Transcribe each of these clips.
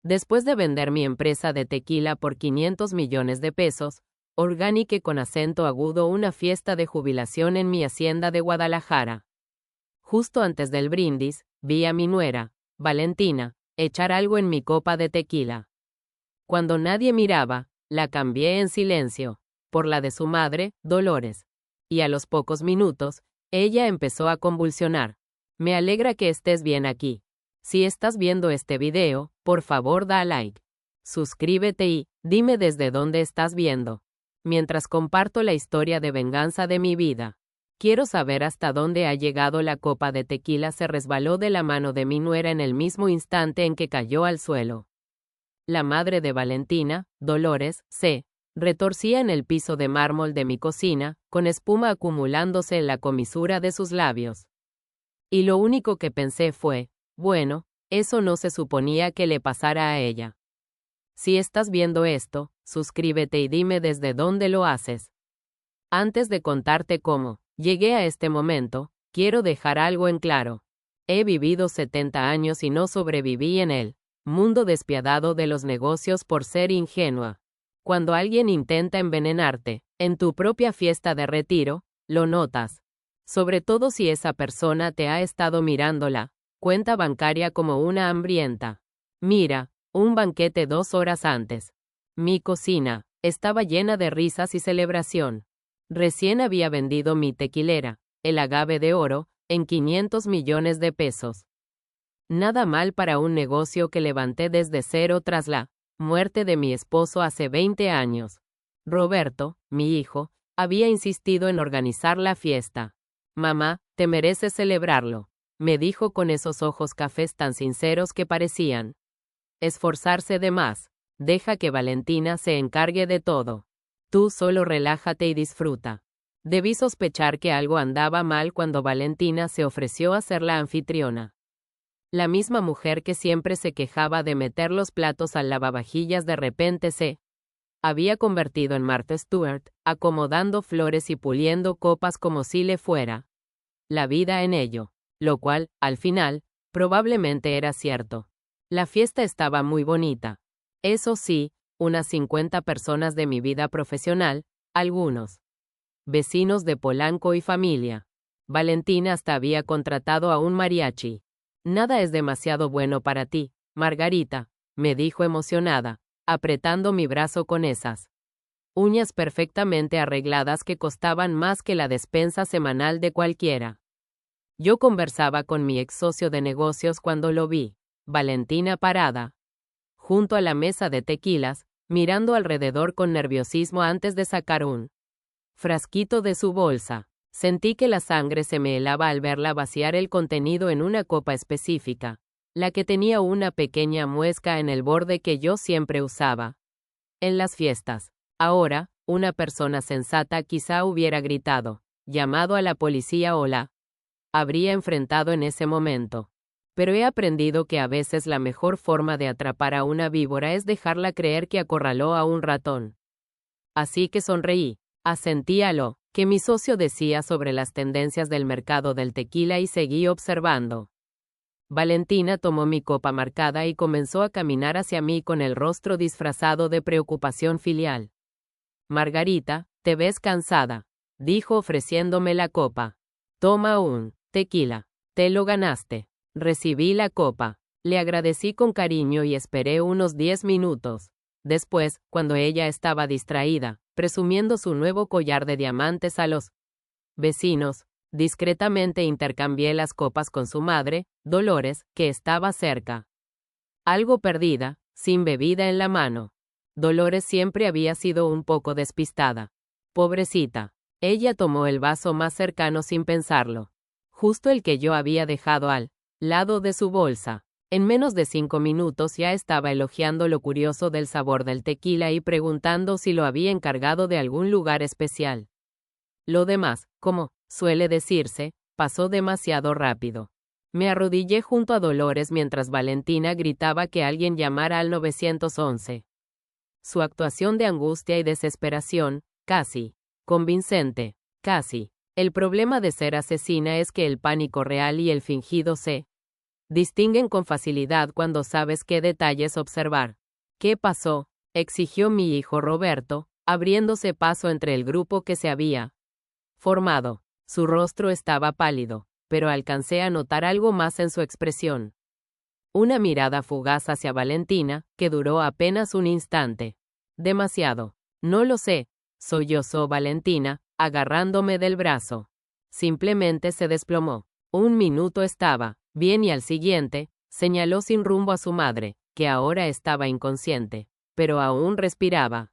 Después de vender mi empresa de tequila por 500 millones de pesos, organiqué con acento agudo una fiesta de jubilación en mi hacienda de Guadalajara. Justo antes del brindis, vi a mi nuera, Valentina, echar algo en mi copa de tequila. Cuando nadie miraba, la cambié en silencio, por la de su madre, Dolores. Y a los pocos minutos, ella empezó a convulsionar. Me alegra que estés bien aquí. Si estás viendo este video, por favor da like. Suscríbete y dime desde dónde estás viendo. Mientras comparto la historia de venganza de mi vida. Quiero saber hasta dónde ha llegado. La copa de tequila se resbaló de la mano de mi nuera en el mismo instante en que cayó al suelo. La madre de Valentina, Dolores, se retorcía en el piso de mármol de mi cocina, con espuma acumulándose en la comisura de sus labios. Y lo único que pensé fue, bueno, eso no se suponía que le pasara a ella. Si estás viendo esto, suscríbete y dime desde dónde lo haces. Antes de contarte cómo llegué a este momento, quiero dejar algo en claro. He vivido 70 años y no sobreviví en el mundo despiadado de los negocios por ser ingenua. Cuando alguien intenta envenenarte, en tu propia fiesta de retiro, lo notas. Sobre todo si esa persona te ha estado mirando la cuenta bancaria como una hambrienta. Mira, un banquete 2 horas antes. Mi cocina estaba llena de risas y celebración. Recién había vendido mi tequilera, el Agave de Oro, en 500 millones de pesos. Nada mal para un negocio que levanté desde cero tras la muerte de mi esposo hace 20 años. Roberto, mi hijo, había insistido en organizar la fiesta. Mamá, te mereces celebrarlo, me dijo con esos ojos cafés tan sinceros que parecían esforzarse de más. Deja que Valentina se encargue de todo. Tú solo relájate y disfruta. Debí sospechar que algo andaba mal cuando Valentina se ofreció a ser la anfitriona. La misma mujer que siempre se quejaba de meter los platos al lavavajillas de repente se había convertido en Martha Stewart, acomodando flores y puliendo copas como si le fuera la vida en ello, lo cual, al final, probablemente era cierto. La fiesta estaba muy bonita. Eso sí, unas 50 personas de mi vida profesional, algunos vecinos de Polanco y familia. Valentina hasta había contratado a un mariachi. Nada es demasiado bueno para ti, Margarita, me dijo emocionada, apretando mi brazo con esas uñas perfectamente arregladas que costaban más que la despensa semanal de cualquiera. Yo conversaba con mi ex socio de negocios cuando lo vi, Valentina parada junto a la mesa de tequilas, mirando alrededor con nerviosismo antes de sacar un frasquito de su bolsa. Sentí que la sangre se me helaba al verla vaciar el contenido en una copa específica, la que tenía una pequeña muesca en el borde que yo siempre usaba en las fiestas. Ahora, una persona sensata quizá hubiera gritado, llamado a la policía o la habría enfrentado en ese momento. Pero he aprendido que a veces la mejor forma de atrapar a una víbora es dejarla creer que acorraló a un ratón. Así que sonreí, asentí a lo que mi socio decía sobre las tendencias del mercado del tequila y seguí observando. Valentina tomó mi copa marcada y comenzó a caminar hacia mí con el rostro disfrazado de preocupación filial. Margarita, te ves cansada, dijo ofreciéndome la copa. Toma un tequila, te lo ganaste. Recibí la copa, le agradecí con cariño y esperé unos 10 minutos. Después, cuando ella estaba distraída, presumiendo su nuevo collar de diamantes a los vecinos, discretamente intercambié las copas con su madre, Dolores, que estaba cerca. Algo perdida, sin bebida en la mano. Dolores siempre había sido un poco despistada. Pobrecita. Ella tomó el vaso más cercano sin pensarlo. Justo el que yo había dejado al lado de su bolsa. En menos de 5 minutos ya estaba elogiando lo curioso del sabor del tequila y preguntando si lo había encargado de algún lugar especial. Lo demás, como suele decirse, pasó demasiado rápido. Me arrodillé junto a Dolores mientras Valentina gritaba que alguien llamara al 911. Su actuación de angustia y desesperación, casi convincente, casi. El problema de ser asesina es que el pánico real y el fingido se distinguen con facilidad cuando sabes qué detalles observar. ¿Qué pasó?, exigió mi hijo Roberto, abriéndose paso entre el grupo que se había formado. Su rostro estaba pálido, pero alcancé a notar algo más en su expresión. Una mirada fugaz hacia Valentina, que duró apenas un instante. Demasiado. No lo sé, sollozó Valentina, agarrándome del brazo. Simplemente se desplomó. Un minuto estaba bien y al siguiente, señaló sin rumbo a su madre, que ahora estaba inconsciente, pero aún respiraba.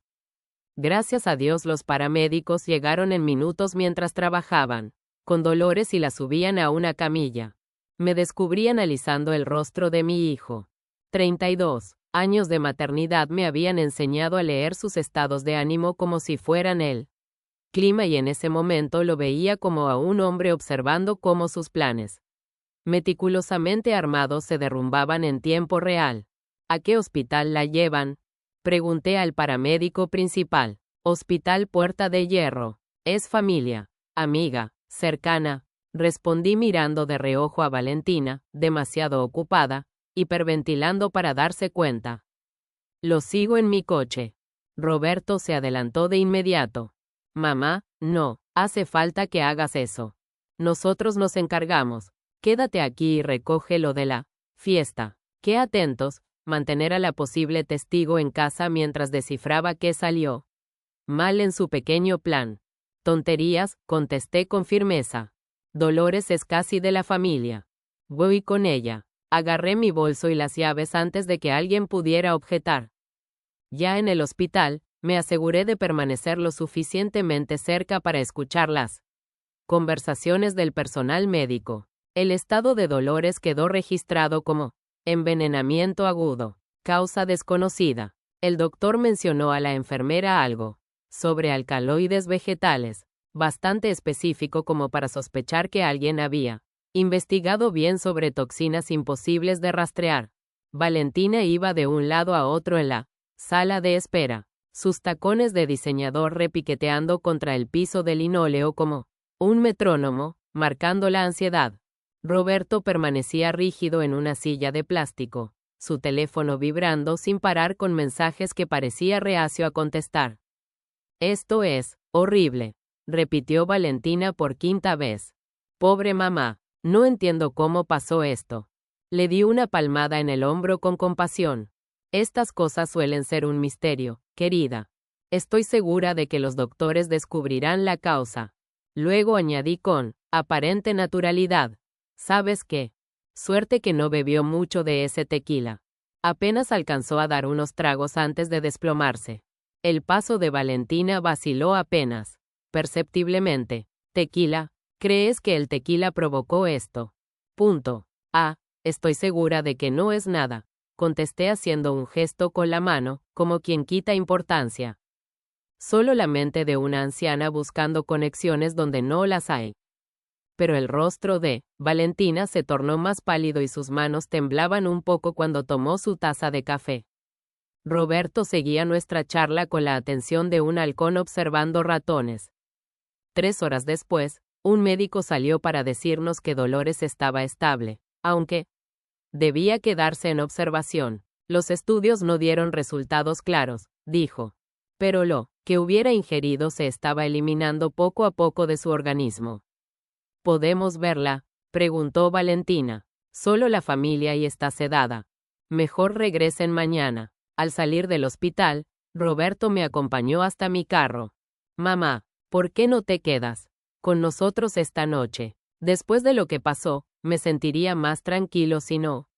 Gracias a Dios los paramédicos llegaron en minutos mientras trabajaban con Dolores y la subían a una camilla. Me descubrí analizando el rostro de mi hijo. 32 años de maternidad me habían enseñado a leer sus estados de ánimo como si fueran el clima y en ese momento lo veía como a un hombre observando cómo sus planes, meticulosamente armados, se derrumbaban en tiempo real. ¿A qué hospital la llevan?, pregunté al paramédico principal. Hospital Puerta de Hierro. Es familia, amiga, cercana, respondí mirando de reojo a Valentina, demasiado ocupada, hiperventilando para darse cuenta. Lo sigo en mi coche. Roberto se adelantó de inmediato. Mamá, no, hace falta que hagas eso. Nosotros nos encargamos. Quédate aquí y recoge lo de la fiesta. Qué atentos, mantener a la posible testigo en casa mientras descifraba qué salió mal en su pequeño plan. Tonterías, contesté con firmeza. Dolores es casi de la familia. Voy con ella. Agarré mi bolso y las llaves antes de que alguien pudiera objetar. Ya en el hospital, me aseguré de permanecer lo suficientemente cerca para escuchar las conversaciones del personal médico. El estado de Dolores quedó registrado como envenenamiento agudo, causa desconocida. El doctor mencionó a la enfermera algo sobre alcaloides vegetales, bastante específico como para sospechar que alguien había investigado bien sobre toxinas imposibles de rastrear. Valentina iba de un lado a otro en la sala de espera, sus tacones de diseñador repiqueteando contra el piso de linóleo como un metrónomo, marcando la ansiedad. Roberto permanecía rígido en una silla de plástico, su teléfono vibrando sin parar con mensajes que parecía reacio a contestar. Esto es horrible, repitió Valentina por quinta vez. Pobre mamá, no entiendo cómo pasó esto. Le di una palmada en el hombro con compasión. Estas cosas suelen ser un misterio, querida. Estoy segura de que los doctores descubrirán la causa. Luego añadí con aparente naturalidad. ¿Sabes qué? Suerte que no bebió mucho de ese tequila. Apenas alcanzó a dar unos tragos antes de desplomarse. El paso de Valentina vaciló apenas perceptiblemente. Tequila, ¿crees que el tequila provocó esto? Punto. Ah, estoy segura de que no es nada, contesté haciendo un gesto con la mano, como quien quita importancia. Solo la mente de una anciana buscando conexiones donde no las hay. Pero el rostro de Valentina se tornó más pálido y sus manos temblaban un poco cuando tomó su taza de café. Roberto seguía nuestra charla con la atención de un halcón observando ratones. 3 horas después, un médico salió para decirnos que Dolores estaba estable, aunque debía quedarse en observación. Los estudios no dieron resultados claros, dijo, pero lo que hubiera ingerido se estaba eliminando poco a poco de su organismo. ¿Podemos verla?, preguntó Valentina. Solo la familia y está sedada. Mejor regresen mañana. Al salir del hospital, Roberto me acompañó hasta mi carro. Mamá, ¿por qué no te quedas con nosotros esta noche? Después de lo que pasó, me sentiría más tranquilo si no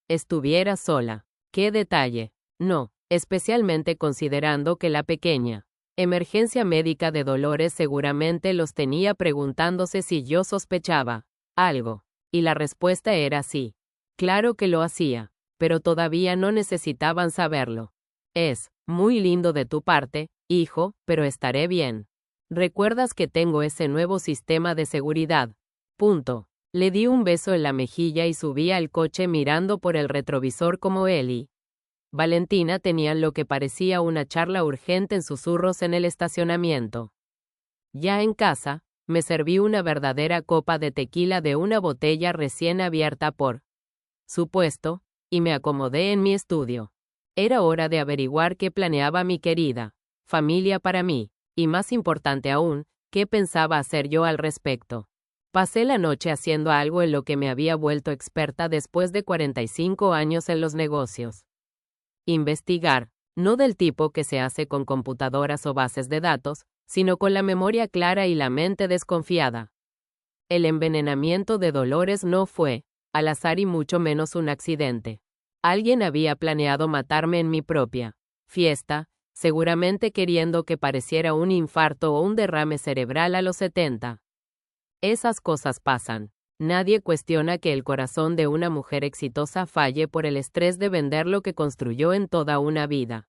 estuviera sola. ¿Qué detalle? No, especialmente considerando que la pequeña emergencia médica de Dolores seguramente los tenía preguntándose si yo sospechaba algo. Y la respuesta era sí. Claro que lo hacía, pero todavía no necesitaban saberlo. Es muy lindo de tu parte, hijo, pero estaré bien. ¿Recuerdas que tengo ese nuevo sistema de seguridad? Punto. Le di un beso en la mejilla y subí al coche mirando por el retrovisor como él y Valentina tenían lo que parecía una charla urgente en susurros en el estacionamiento. Ya en casa, me serví una verdadera copa de tequila de una botella recién abierta por su puesto, y me acomodé en mi estudio. Era hora de averiguar qué planeaba mi querida familia para mí, y más importante aún, qué pensaba hacer yo al respecto. Pasé la noche haciendo algo en lo que me había vuelto experta después de 45 años en los negocios. Investigar, no del tipo que se hace con computadoras o bases de datos, sino con la memoria clara y la mente desconfiada. El envenenamiento de Dolores no fue, al azar y mucho menos un accidente. Alguien había planeado matarme en mi propia fiesta, seguramente queriendo que pareciera un infarto o un derrame cerebral a los 70. Esas cosas pasan. Nadie cuestiona que el corazón de una mujer exitosa falle por el estrés de vender lo que construyó en toda una vida.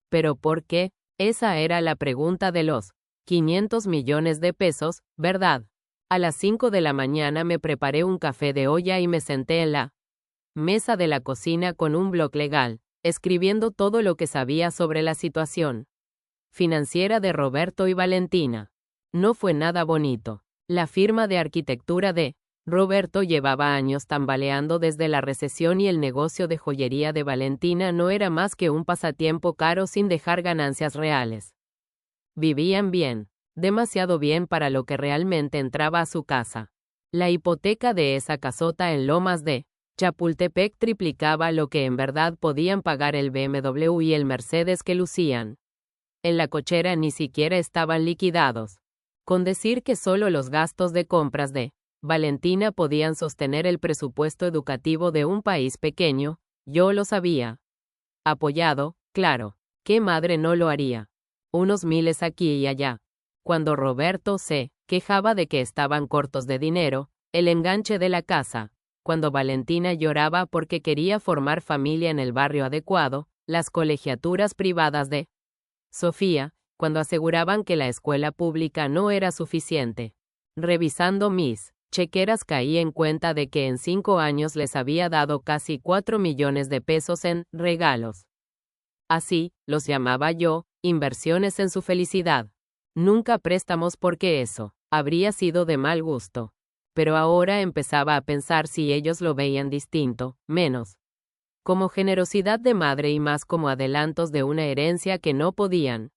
¿Pero por qué? Esa era la pregunta de los 500 millones de pesos, ¿verdad? A las 5 de la mañana me preparé un café de olla y me senté en la mesa de la cocina con un bloc legal, escribiendo todo lo que sabía sobre la situación financiera de Roberto y Valentina. No fue nada bonito. La firma de arquitectura de Roberto llevaba años tambaleando desde la recesión y el negocio de joyería de Valentina no era más que un pasatiempo caro sin dejar ganancias reales. Vivían bien, demasiado bien para lo que realmente entraba a su casa. La hipoteca de esa casota en Lomas de Chapultepec triplicaba lo que en verdad podían pagar el BMW y el Mercedes que lucían. En la cochera ni siquiera estaban liquidados. Con decir que solo los gastos de compras de Valentina podían sostener el presupuesto educativo de un país pequeño, yo lo sabía. Apoyado, claro, ¿qué madre no lo haría? Unos miles aquí y allá. Cuando Roberto se quejaba de que estaban cortos de dinero, el enganche de la casa, cuando Valentina lloraba porque quería formar familia en el barrio adecuado, las colegiaturas privadas de Sofía, cuando aseguraban que la escuela pública no era suficiente. Revisando mis chequeras caí en cuenta de que en 5 años les había dado casi 4 millones de pesos en regalos. Así, los llamaba yo, inversiones en su felicidad. Nunca préstamos porque eso habría sido de mal gusto. Pero ahora empezaba a pensar si ellos lo veían distinto, menos como generosidad de madre y más como adelantos de una herencia que no podían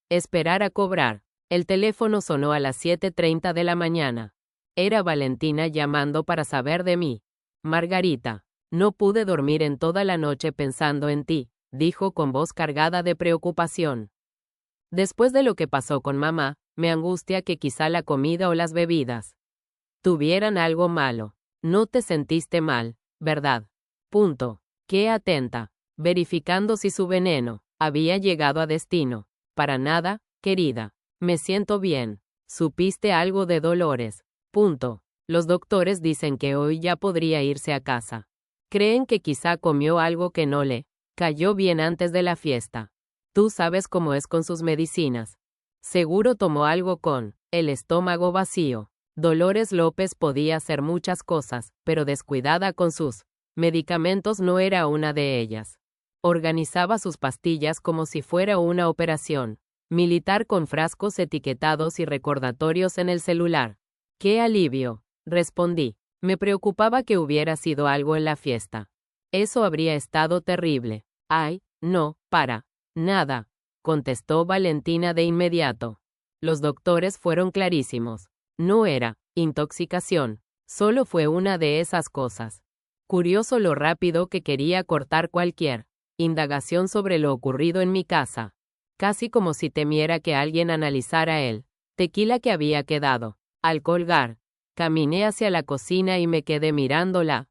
esperar a cobrar. El teléfono sonó a las 7:30 de la mañana. Era Valentina llamando para saber de mí. Margarita, no pude dormir en toda la noche pensando en ti, dijo con voz cargada de preocupación. Después de lo que pasó con mamá, me angustia que quizá la comida o las bebidas tuvieran algo malo. No te sentiste mal, ¿verdad? Punto. Qué atenta, verificando si su veneno había llegado a destino. Para nada, querida. Me siento bien. ¿Supiste algo de Dolores? Punto. Los doctores dicen que hoy ya podría irse a casa. Creen que quizá comió algo que no le cayó bien antes de la fiesta. Tú sabes cómo es con sus medicinas. Seguro tomó algo con el estómago vacío. Dolores López podía hacer muchas cosas, pero descuidada con sus medicamentos no era una de ellas. Organizaba sus pastillas como si fuera una operación militar con frascos etiquetados y recordatorios en el celular. ¡Qué alivio!, respondí. Me preocupaba que hubiera sido algo en la fiesta. Eso habría estado terrible. Ay, no, para nada, contestó Valentina de inmediato. Los doctores fueron clarísimos. No era intoxicación, solo fue una de esas cosas. Curioso lo rápido que quería cortar cualquier indagación sobre lo ocurrido en mi casa. Casi como si temiera que alguien analizara el tequila que había quedado. Al colgar, caminé hacia la cocina y me quedé mirando la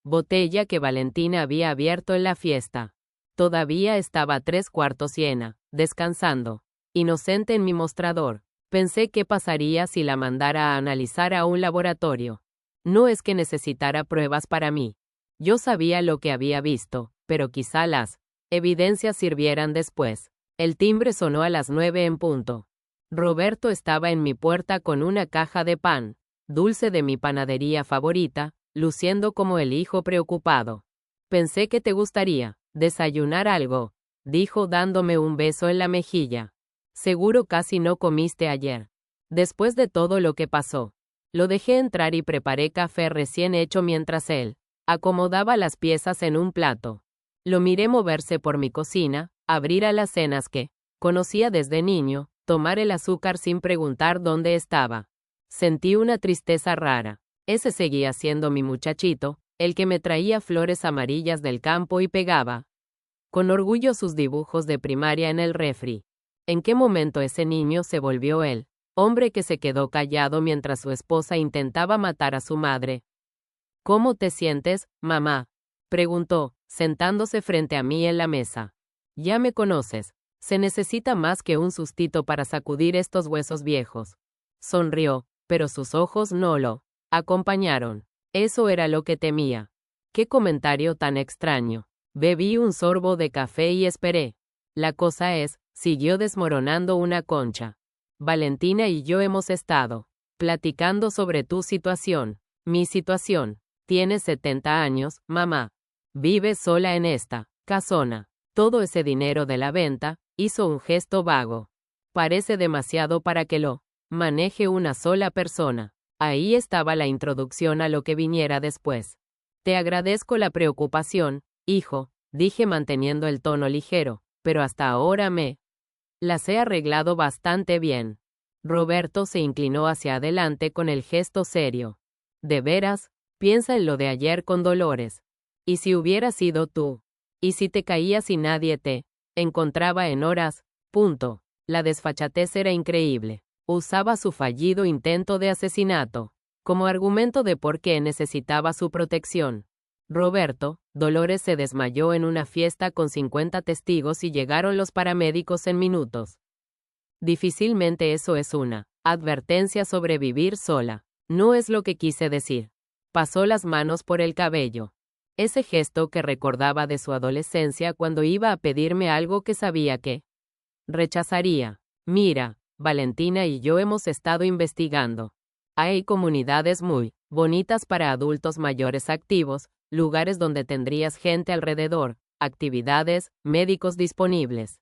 botella que Valentina había abierto en la fiesta. Todavía estaba 3/4 llena, descansando, inocente en mi mostrador. Pensé qué pasaría si la mandara a analizar a un laboratorio. No es que necesitara pruebas para mí. Yo sabía lo que había visto, pero quizá las evidencias sirvieran después. El timbre sonó a las 9 en punto. Roberto estaba en mi puerta con una caja de pan dulce de mi panadería favorita, luciendo como el hijo preocupado. Pensé que te gustaría desayunar algo, dijo dándome un beso en la mejilla. Seguro casi no comiste ayer. Después de todo lo que pasó. Lo dejé entrar y preparé café recién hecho mientras él Acomodaba las piezas en un plato. Lo miré moverse por mi cocina, abrir alacenas que conocía desde niño, tomar el azúcar sin preguntar dónde estaba. Sentí una tristeza rara. Ese seguía siendo mi muchachito, el que me traía flores amarillas del campo y pegaba con orgullo sus dibujos de primaria en el refri. ¿En qué momento ese niño se volvió él? Hombre que se quedó callado mientras su esposa intentaba matar a su madre. ¿Cómo te sientes, mamá?, preguntó, sentándose frente a mí en la mesa. Ya me conoces. Se necesita más que un sustito para sacudir estos huesos viejos. Sonrió, pero sus ojos no lo acompañaron. Eso era lo que temía. Qué comentario tan extraño. Bebí un sorbo de café y esperé. La cosa es, siguió desmoronando una concha. Valentina y yo hemos estado platicando sobre tu situación. Mi situación. Tienes 70 años, mamá. Vives sola en esta casona. Todo ese dinero de la venta, hizo un gesto vago. Parece demasiado para que lo maneje una sola persona. Ahí estaba la introducción a lo que viniera después. Te agradezco la preocupación, hijo, dije manteniendo el tono ligero, pero hasta ahora las he arreglado bastante bien. Roberto se inclinó hacia adelante con el gesto serio. ¿De veras? Piensa en lo de ayer con Dolores. ¿Y si hubiera sido tú? ¿Y si te caías y nadie te encontraba en horas? Punto. La desfachatez era increíble. Usaba su fallido intento de asesinato como argumento de por qué necesitaba su protección. Roberto, Dolores se desmayó en una fiesta con 50 testigos y llegaron los paramédicos en minutos. Difícilmente eso es una advertencia sobre vivir sola. No es lo que quise decir. Pasó las manos por el cabello. Ese gesto que recordaba de su adolescencia cuando iba a pedirme algo que sabía que rechazaría. Mira, Valentina y yo hemos estado investigando. Hay comunidades muy bonitas para adultos mayores activos, lugares donde tendrías gente alrededor, actividades, médicos disponibles.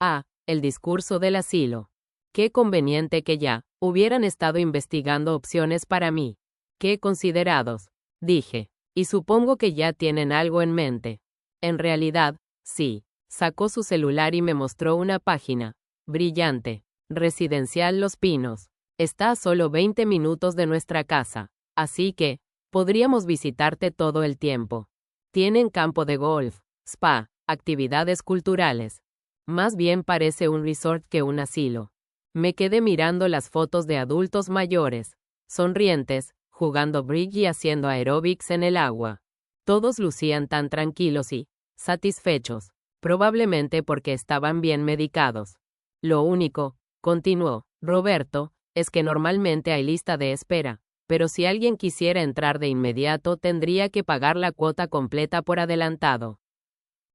Ah, el discurso del asilo. Qué conveniente que ya hubieran estado investigando opciones para mí. Qué considerados, dije. Y supongo que ya tienen algo en mente. En realidad, sí. Sacó su celular y me mostró una página. Brillante. Residencial Los Pinos. Está a solo 20 minutos de nuestra casa. Así que, podríamos visitarte todo el tiempo. Tienen campo de golf, spa, actividades culturales. Más bien parece un resort que un asilo. Me quedé mirando las fotos de adultos mayores, sonrientes, jugando bridge y haciendo aeróbics en el agua. Todos lucían tan tranquilos y satisfechos, probablemente porque estaban bien medicados. Lo único, continuó Roberto, es que normalmente hay lista de espera, pero si alguien quisiera entrar de inmediato tendría que pagar la cuota completa por adelantado.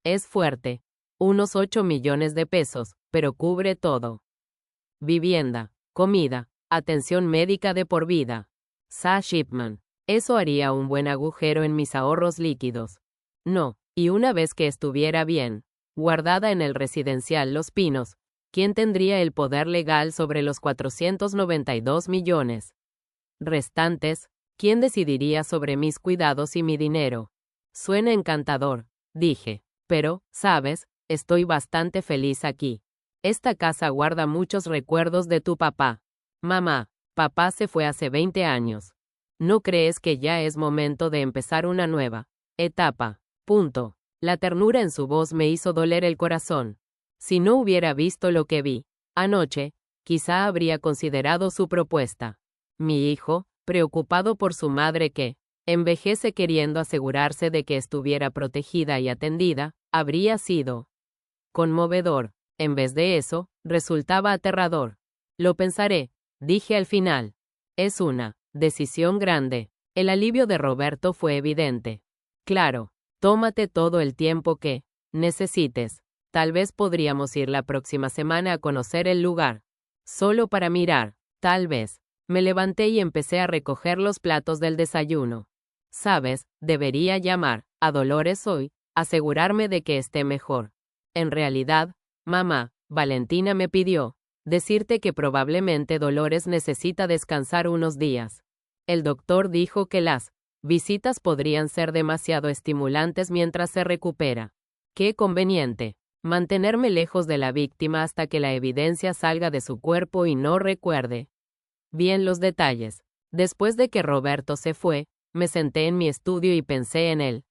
Es fuerte. Unos 8 millones de pesos, pero cubre todo. Vivienda, comida, atención médica de por vida. Sa Shipman. Eso haría un buen agujero en mis ahorros líquidos. No, y una vez que estuviera bien, guardada en el residencial Los Pinos, ¿quién tendría el poder legal sobre los 492 millones restantes? ¿Quién decidiría sobre mis cuidados y mi dinero? Suena encantador, dije. Pero, ¿sabes? Estoy bastante feliz aquí. Esta casa guarda muchos recuerdos de tu papá. Mamá, papá se fue hace 20 años. ¿No crees que ya es momento de empezar una nueva etapa? Punto. La ternura en su voz me hizo doler el corazón. Si no hubiera visto lo que vi anoche, quizá habría considerado su propuesta. Mi hijo, preocupado por su madre que envejece queriendo asegurarse de que estuviera protegida y atendida, habría sido conmovedor. En vez de eso, resultaba aterrador. Lo pensaré, dije al final. Es una decisión grande. El alivio de Roberto fue evidente. Claro, tómate todo el tiempo que necesites. Tal vez podríamos ir la próxima semana a conocer el lugar. Solo para mirar, tal vez. Me levanté y empecé a recoger los platos del desayuno. Sabes, debería llamar a Dolores hoy, asegurarme de que esté mejor. En realidad, mamá, Valentina me pidió decirte que probablemente Dolores necesita descansar unos días. El doctor dijo que las Visitas podrían ser demasiado estimulantes mientras se recupera. Qué conveniente. Mantenerme lejos de la víctima hasta que la evidencia salga de su cuerpo y no recuerde bien los detalles. Después de que Roberto se fue, me senté en mi estudio y pensé en él.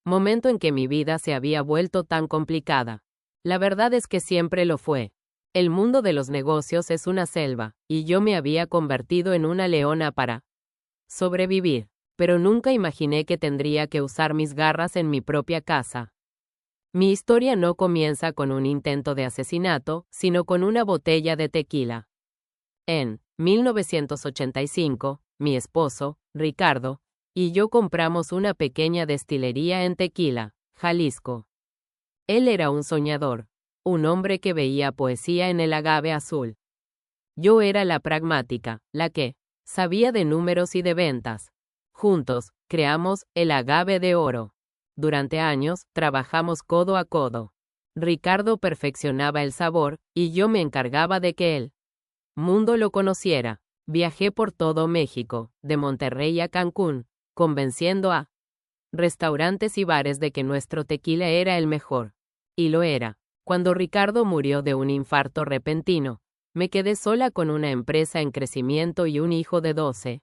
Momento en que mi vida se había vuelto tan complicada. La verdad es que siempre lo fue. El mundo de los negocios es una selva, y yo me había convertido en una leona para sobrevivir, pero nunca imaginé que tendría que usar mis garras en mi propia casa. Mi historia no comienza con un intento de asesinato, sino con una botella de tequila. En 1985, mi esposo, Ricardo, y yo compramos una pequeña destilería en Tequila, Jalisco. Él era un soñador, un hombre que veía poesía en el agave azul. Yo era la pragmática, la que sabía de números y de ventas. Juntos, creamos el agave de oro. Durante años, trabajamos codo a codo. Ricardo perfeccionaba el sabor, y yo me encargaba de que el mundo lo conociera. Viajé por todo México, de Monterrey a Cancún, convenciendo a restaurantes y bares de que nuestro tequila era el mejor. Y lo era. Cuando Ricardo murió de un infarto repentino, me quedé sola con una empresa en crecimiento y un hijo de 12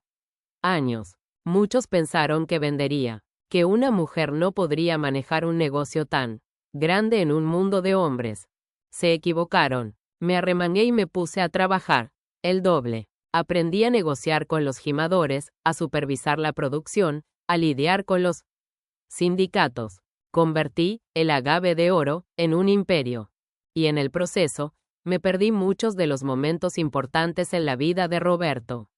años. Muchos pensaron que vendería, que una mujer no podría manejar un negocio tan grande en un mundo de hombres. Se equivocaron. Me arremangué y me puse a trabajar el doble. Aprendí a negociar con los gimadores, a supervisar la producción, a lidiar con los sindicatos. Convertí el agave de oro en un imperio. Y en el proceso, me perdí muchos de los momentos importantes en la vida de Roberto.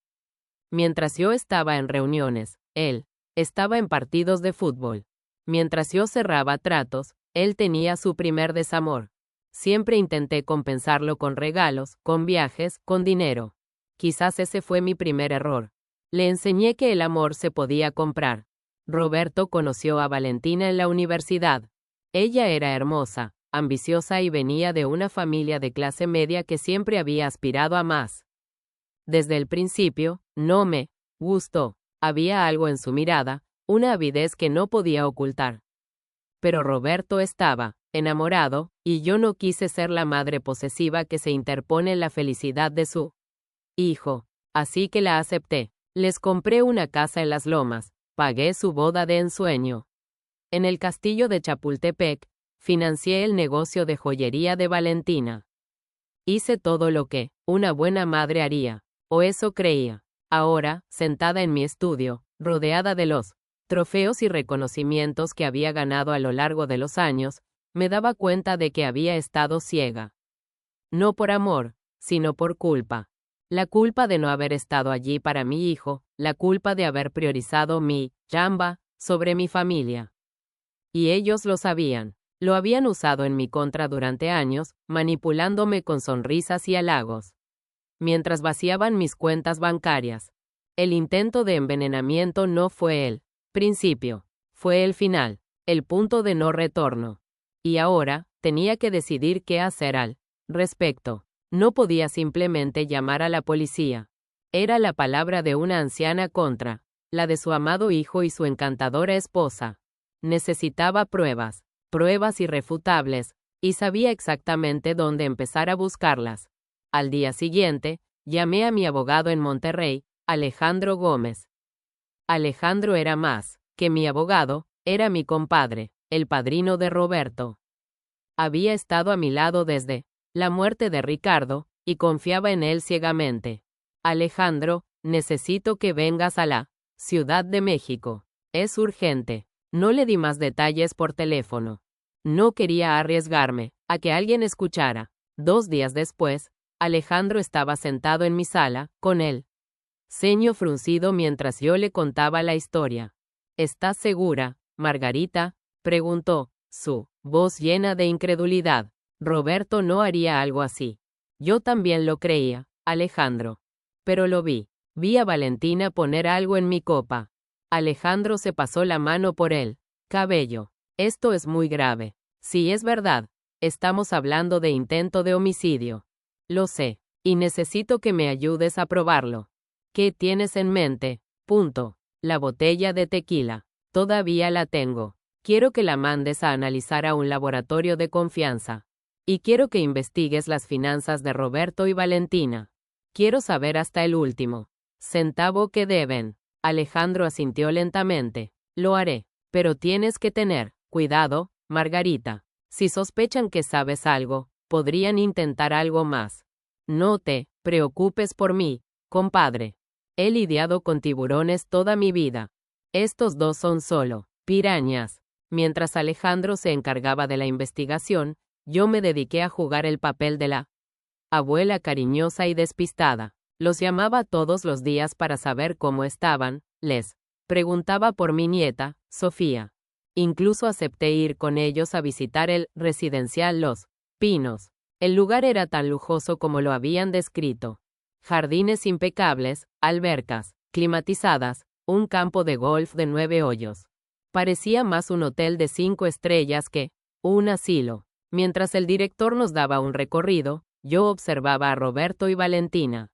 Mientras yo estaba en reuniones, él estaba en partidos de fútbol. Mientras yo cerraba tratos, él tenía su primer desamor. Siempre intenté compensarlo con regalos, con viajes, con dinero. Quizás ese fue mi primer error. Le enseñé que el amor se podía comprar. Roberto conoció a Valentina en la universidad. Ella era hermosa, ambiciosa y venía de una familia de clase media que siempre había aspirado a más. Desde el principio, no me gustó. Había algo en su mirada, una avidez que no podía ocultar. Pero Roberto estaba enamorado, y yo no quise ser la madre posesiva que se interpone en la felicidad de su hijo. Así que la acepté. Les compré una casa en Las Lomas, pagué su boda de ensueño. En el castillo de Chapultepec, financié el negocio de joyería de Valentina. Hice todo lo que una buena madre haría, o eso creía. Ahora, sentada en mi estudio, rodeada de los trofeos y reconocimientos que había ganado a lo largo de los años, me daba cuenta de que había estado ciega. No por amor, sino por culpa. La culpa de no haber estado allí para mi hijo, la culpa de haber priorizado mi chamba sobre mi familia. Y ellos lo sabían. Lo habían usado en mi contra durante años, manipulándome con sonrisas y halagos. Mientras vaciaban mis cuentas bancarias. El intento de envenenamiento no fue el principio, fue el final, el punto de no retorno. Y ahora, tenía que decidir qué hacer al respecto. No podía simplemente llamar a la policía. Era la palabra de una anciana contra la de su amado hijo y su encantadora esposa. Necesitaba pruebas, pruebas irrefutables, y sabía exactamente dónde empezar a buscarlas. Al día siguiente, llamé a mi abogado en Monterrey, Alejandro Gómez. Alejandro era más que mi abogado, era mi compadre, el padrino de Roberto. Había estado a mi lado desde la muerte de Ricardo, y confiaba en él ciegamente. Alejandro, necesito que vengas a la Ciudad de México. Es urgente. No le di más detalles por teléfono. No quería arriesgarme a que alguien escuchara. 2 días después, Alejandro estaba sentado en mi sala, con él ceño fruncido mientras yo le contaba la historia. ¿Estás segura, Margarita?, preguntó, su voz llena de incredulidad. Roberto no haría algo así. Yo también lo creía, Alejandro. Pero lo vi. Vi a Valentina poner algo en mi copa. Alejandro se pasó la mano por el cabello. Esto es muy grave. Si es verdad, estamos hablando de intento de homicidio. Lo sé, y necesito que me ayudes a probarlo. ¿Qué tienes en mente? Punto. La botella de tequila. Todavía la tengo. Quiero que la mandes a analizar a un laboratorio de confianza. Y quiero que investigues las finanzas de Roberto y Valentina. Quiero saber hasta el último centavo que deben. Alejandro asintió lentamente. Lo haré. Pero tienes que tener cuidado, Margarita. Si sospechan que sabes algo, podrían intentar algo más. No te preocupes por mí, compadre. He lidiado con tiburones toda mi vida. Estos dos son solo pirañas. Mientras Alejandro se encargaba de la investigación, yo me dediqué a jugar el papel de la abuela cariñosa y despistada. Los llamaba todos los días para saber cómo estaban, les preguntaba por mi nieta, Sofía. Incluso acepté ir con ellos a visitar el residencial Los Pinos. El lugar era tan lujoso como lo habían descrito. Jardines impecables, albercas climatizadas, un campo de golf de 9 hoyos. Parecía más un hotel de 5 estrellas que un asilo. Mientras el director nos daba un recorrido, yo observaba a Roberto y Valentina.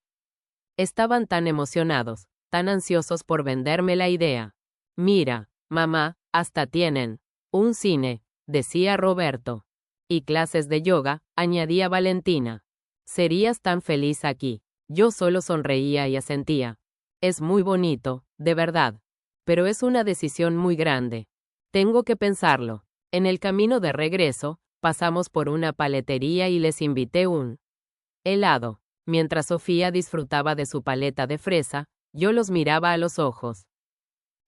Estaban tan emocionados, tan ansiosos por venderme la idea. Mira, mamá, hasta tienen un cine, decía Roberto. Y clases de yoga, añadía Valentina. Serías tan feliz aquí. Yo solo sonreía y asentía. Es muy bonito, de verdad. Pero es una decisión muy grande. Tengo que pensarlo. En el camino de regreso, pasamos por una paletería y les invité un helado. Mientras Sofía disfrutaba de su paleta de fresa, yo los miraba a los ojos.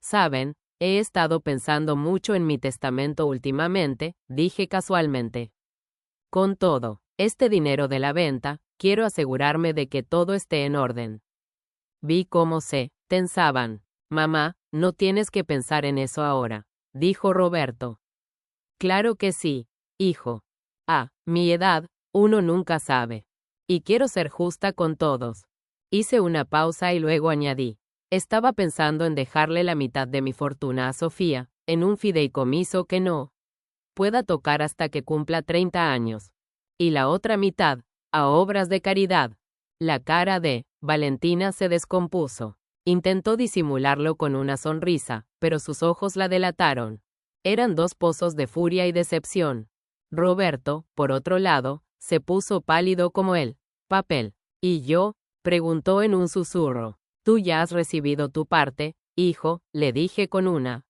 Saben, he estado pensando mucho en mi testamento últimamente, dije casualmente. Con todo, este dinero de la venta, quiero asegurarme de que todo esté en orden. Vi cómo se tensaban. Mamá, no tienes que pensar en eso ahora, dijo Roberto. Claro que sí, hijo. A mi edad, uno nunca sabe. Y quiero ser justa con todos. Hice una pausa y luego añadí. Estaba pensando en dejarle la mitad de mi fortuna a Sofía, en un fideicomiso que no pueda tocar hasta que cumpla 30 años. Y la otra mitad, a obras de caridad. La cara de Valentina se descompuso. Intentó disimularlo con una sonrisa, pero sus ojos la delataron. Eran dos pozos de furia y decepción. Roberto, por otro lado, se puso pálido como el papel. ¿Y yo? Preguntó en un susurro. Tú ya has recibido tu parte, hijo, le dije con una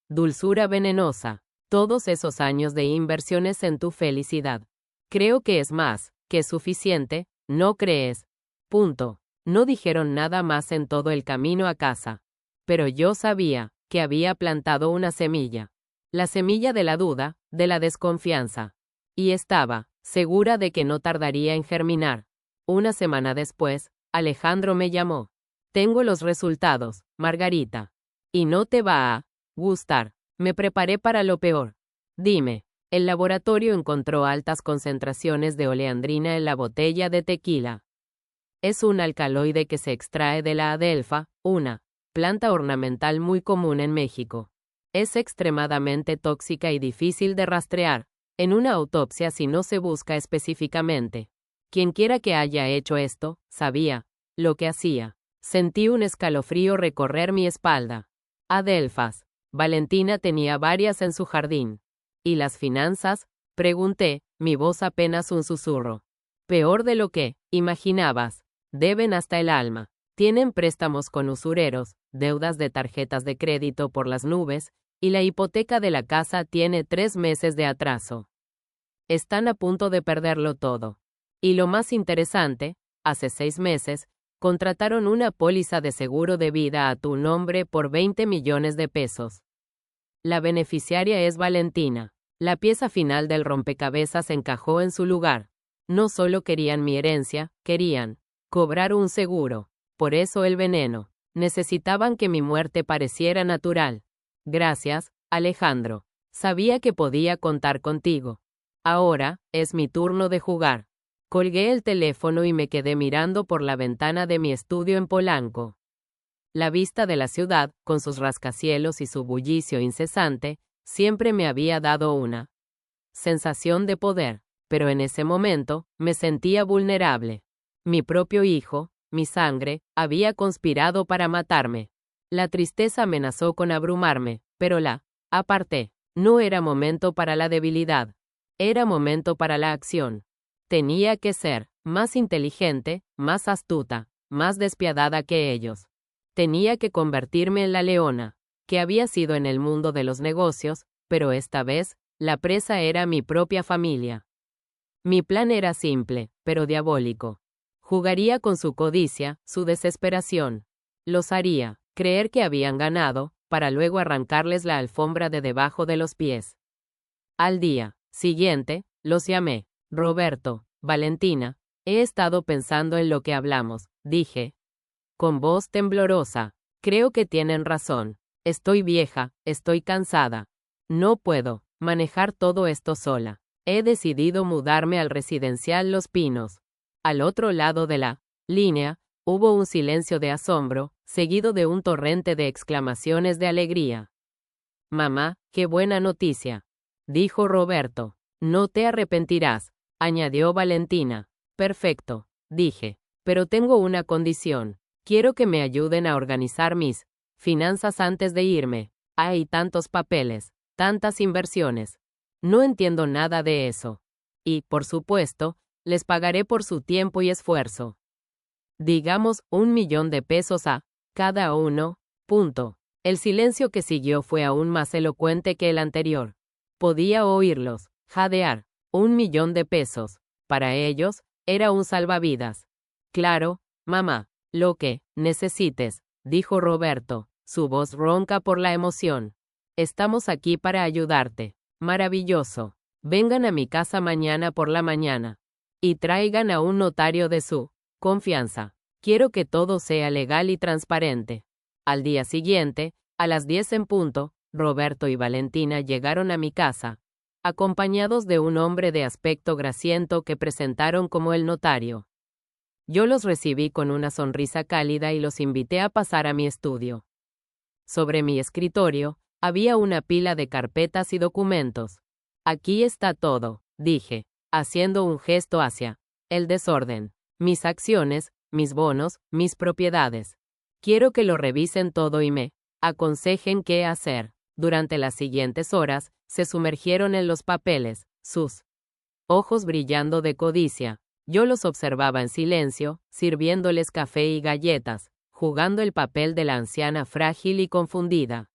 dulzura venenosa. Todos esos años de inversiones en tu felicidad. Creo que es más que suficiente, ¿no crees? Punto. No dijeron nada más en todo el camino a casa. Pero yo sabía que había plantado una semilla. La semilla de la duda, de la desconfianza. Y estaba segura de que no tardaría en germinar. Una semana después, Alejandro me llamó. Tengo los resultados, Margarita. Y no te va a gustar. Me preparé para lo peor. Dime, el laboratorio encontró altas concentraciones de oleandrina en la botella de tequila. Es un alcaloide que se extrae de la adelfa, una planta ornamental muy común en México. Es extremadamente tóxica y difícil de rastrear en una autopsia si no se busca específicamente. Quienquiera que haya hecho esto, sabía lo que hacía. Sentí un escalofrío recorrer mi espalda. Adelfas. Valentina tenía varias en su jardín. ¿Y las finanzas? Pregunté, mi voz apenas un susurro. Peor de lo que imaginabas. Deben hasta el alma. Tienen préstamos con usureros, deudas de tarjetas de crédito por las nubes, y la hipoteca de la casa tiene 3 meses de atraso. Están a punto de perderlo todo. Y lo más interesante, hace 6 meses, contrataron una póliza de seguro de vida a tu nombre por 20 millones de pesos. La beneficiaria es Valentina. La pieza final del rompecabezas encajó en su lugar. No solo querían mi herencia, querían cobrar un seguro. Por eso el veneno. Necesitaban que mi muerte pareciera natural. Gracias, Alejandro. Sabía que podía contar contigo. Ahora, es mi turno de jugar. Colgué el teléfono y me quedé mirando por la ventana de mi estudio en Polanco. La vista de la ciudad, con sus rascacielos y su bullicio incesante, siempre me había dado una sensación de poder, pero en ese momento, me sentía vulnerable. Mi propio hijo, mi sangre, había conspirado para matarme. La tristeza amenazó con abrumarme, pero la aparté. No era momento para la debilidad. Era momento para la acción. Tenía que ser más inteligente, más astuta, más despiadada que ellos. Tenía que convertirme en la leona, que había sido en el mundo de los negocios, pero esta vez, la presa era mi propia familia. Mi plan era simple, pero diabólico. Jugaría con su codicia, su desesperación. Los haría creer que habían ganado, para luego arrancarles la alfombra de debajo de los pies. Al día siguiente, los llamé. Roberto, Valentina, he estado pensando en lo que hablamos, dije. Con voz temblorosa. Creo que tienen razón. Estoy vieja, estoy cansada. No puedo manejar todo esto sola. He decidido mudarme al residencial Los Pinos. Al otro lado de la línea, hubo un silencio de asombro, seguido de un torrente de exclamaciones de alegría. Mamá, qué buena noticia, dijo Roberto. No te arrepentirás, añadió Valentina. Perfecto, dije. Pero tengo una condición. Quiero que me ayuden a organizar mis finanzas antes de irme. Hay tantos papeles, tantas inversiones. No entiendo nada de eso. Y, por supuesto, les pagaré por su tiempo y esfuerzo. Digamos, 1 millón de pesos a cada uno. Punto. El silencio que siguió fue aún más elocuente que el anterior. Podía oírlos jadear. 1 millón de pesos. Para ellos, era un salvavidas. Claro, mamá, lo que necesites, dijo Roberto, su voz ronca por la emoción. Estamos aquí para ayudarte. Maravilloso. Vengan a mi casa mañana por la mañana. Y traigan a un notario de su confianza. Quiero que todo sea legal y transparente. Al día siguiente, a las 10 en punto, Roberto y Valentina llegaron a mi casa, acompañados de un hombre de aspecto grasiento que presentaron como el notario. Yo los recibí con una sonrisa cálida y los invité a pasar a mi estudio. Sobre mi escritorio, había una pila de carpetas y documentos. Aquí está todo, dije, haciendo un gesto hacia el desorden. Mis acciones, mis bonos, mis propiedades. Quiero que lo revisen todo y me aconsejen qué hacer. Durante las siguientes horas, se sumergieron en los papeles, sus ojos brillando de codicia. Yo los observaba en silencio, sirviéndoles café y galletas, jugando el papel de la anciana frágil y confundida.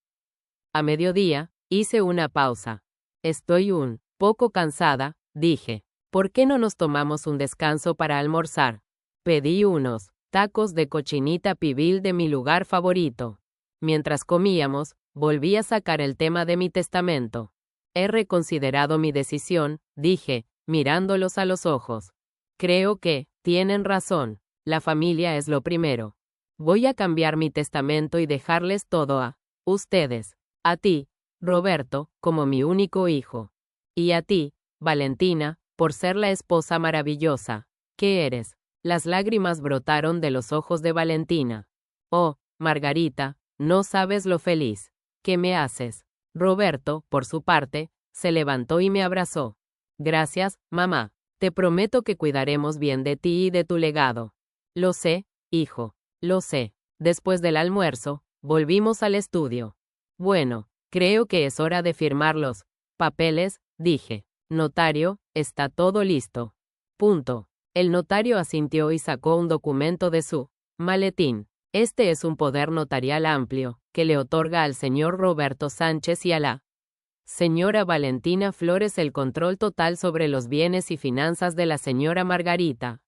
A mediodía, hice una pausa. Estoy un poco cansada, dije. ¿Por qué no nos tomamos un descanso para almorzar? Pedí unos tacos de cochinita pibil de mi lugar favorito. Mientras comíamos, volví a sacar el tema de mi testamento. He reconsiderado mi decisión, dije, mirándolos a los ojos. Creo que tienen razón. La familia es lo primero. Voy a cambiar mi testamento y dejarles todo a ustedes. A ti, Roberto, como mi único hijo. Y a ti, Valentina, por ser la esposa maravillosa que eres. Las lágrimas brotaron de los ojos de Valentina. Oh, Margarita, no sabes lo feliz que me haces. Roberto, por su parte, se levantó y me abrazó. Gracias, mamá. Te prometo que cuidaremos bien de ti y de tu legado. Lo sé, hijo, lo sé. Después del almuerzo, volvimos al estudio. Bueno, creo que es hora de firmar los papeles, dije. Notario, está todo listo. Punto. El notario asintió y sacó un documento de su maletín. Este es un poder notarial amplio, que le otorga al señor Roberto Sánchez y a la señora Valentina Flores el control total sobre los bienes y finanzas de la señora Margarita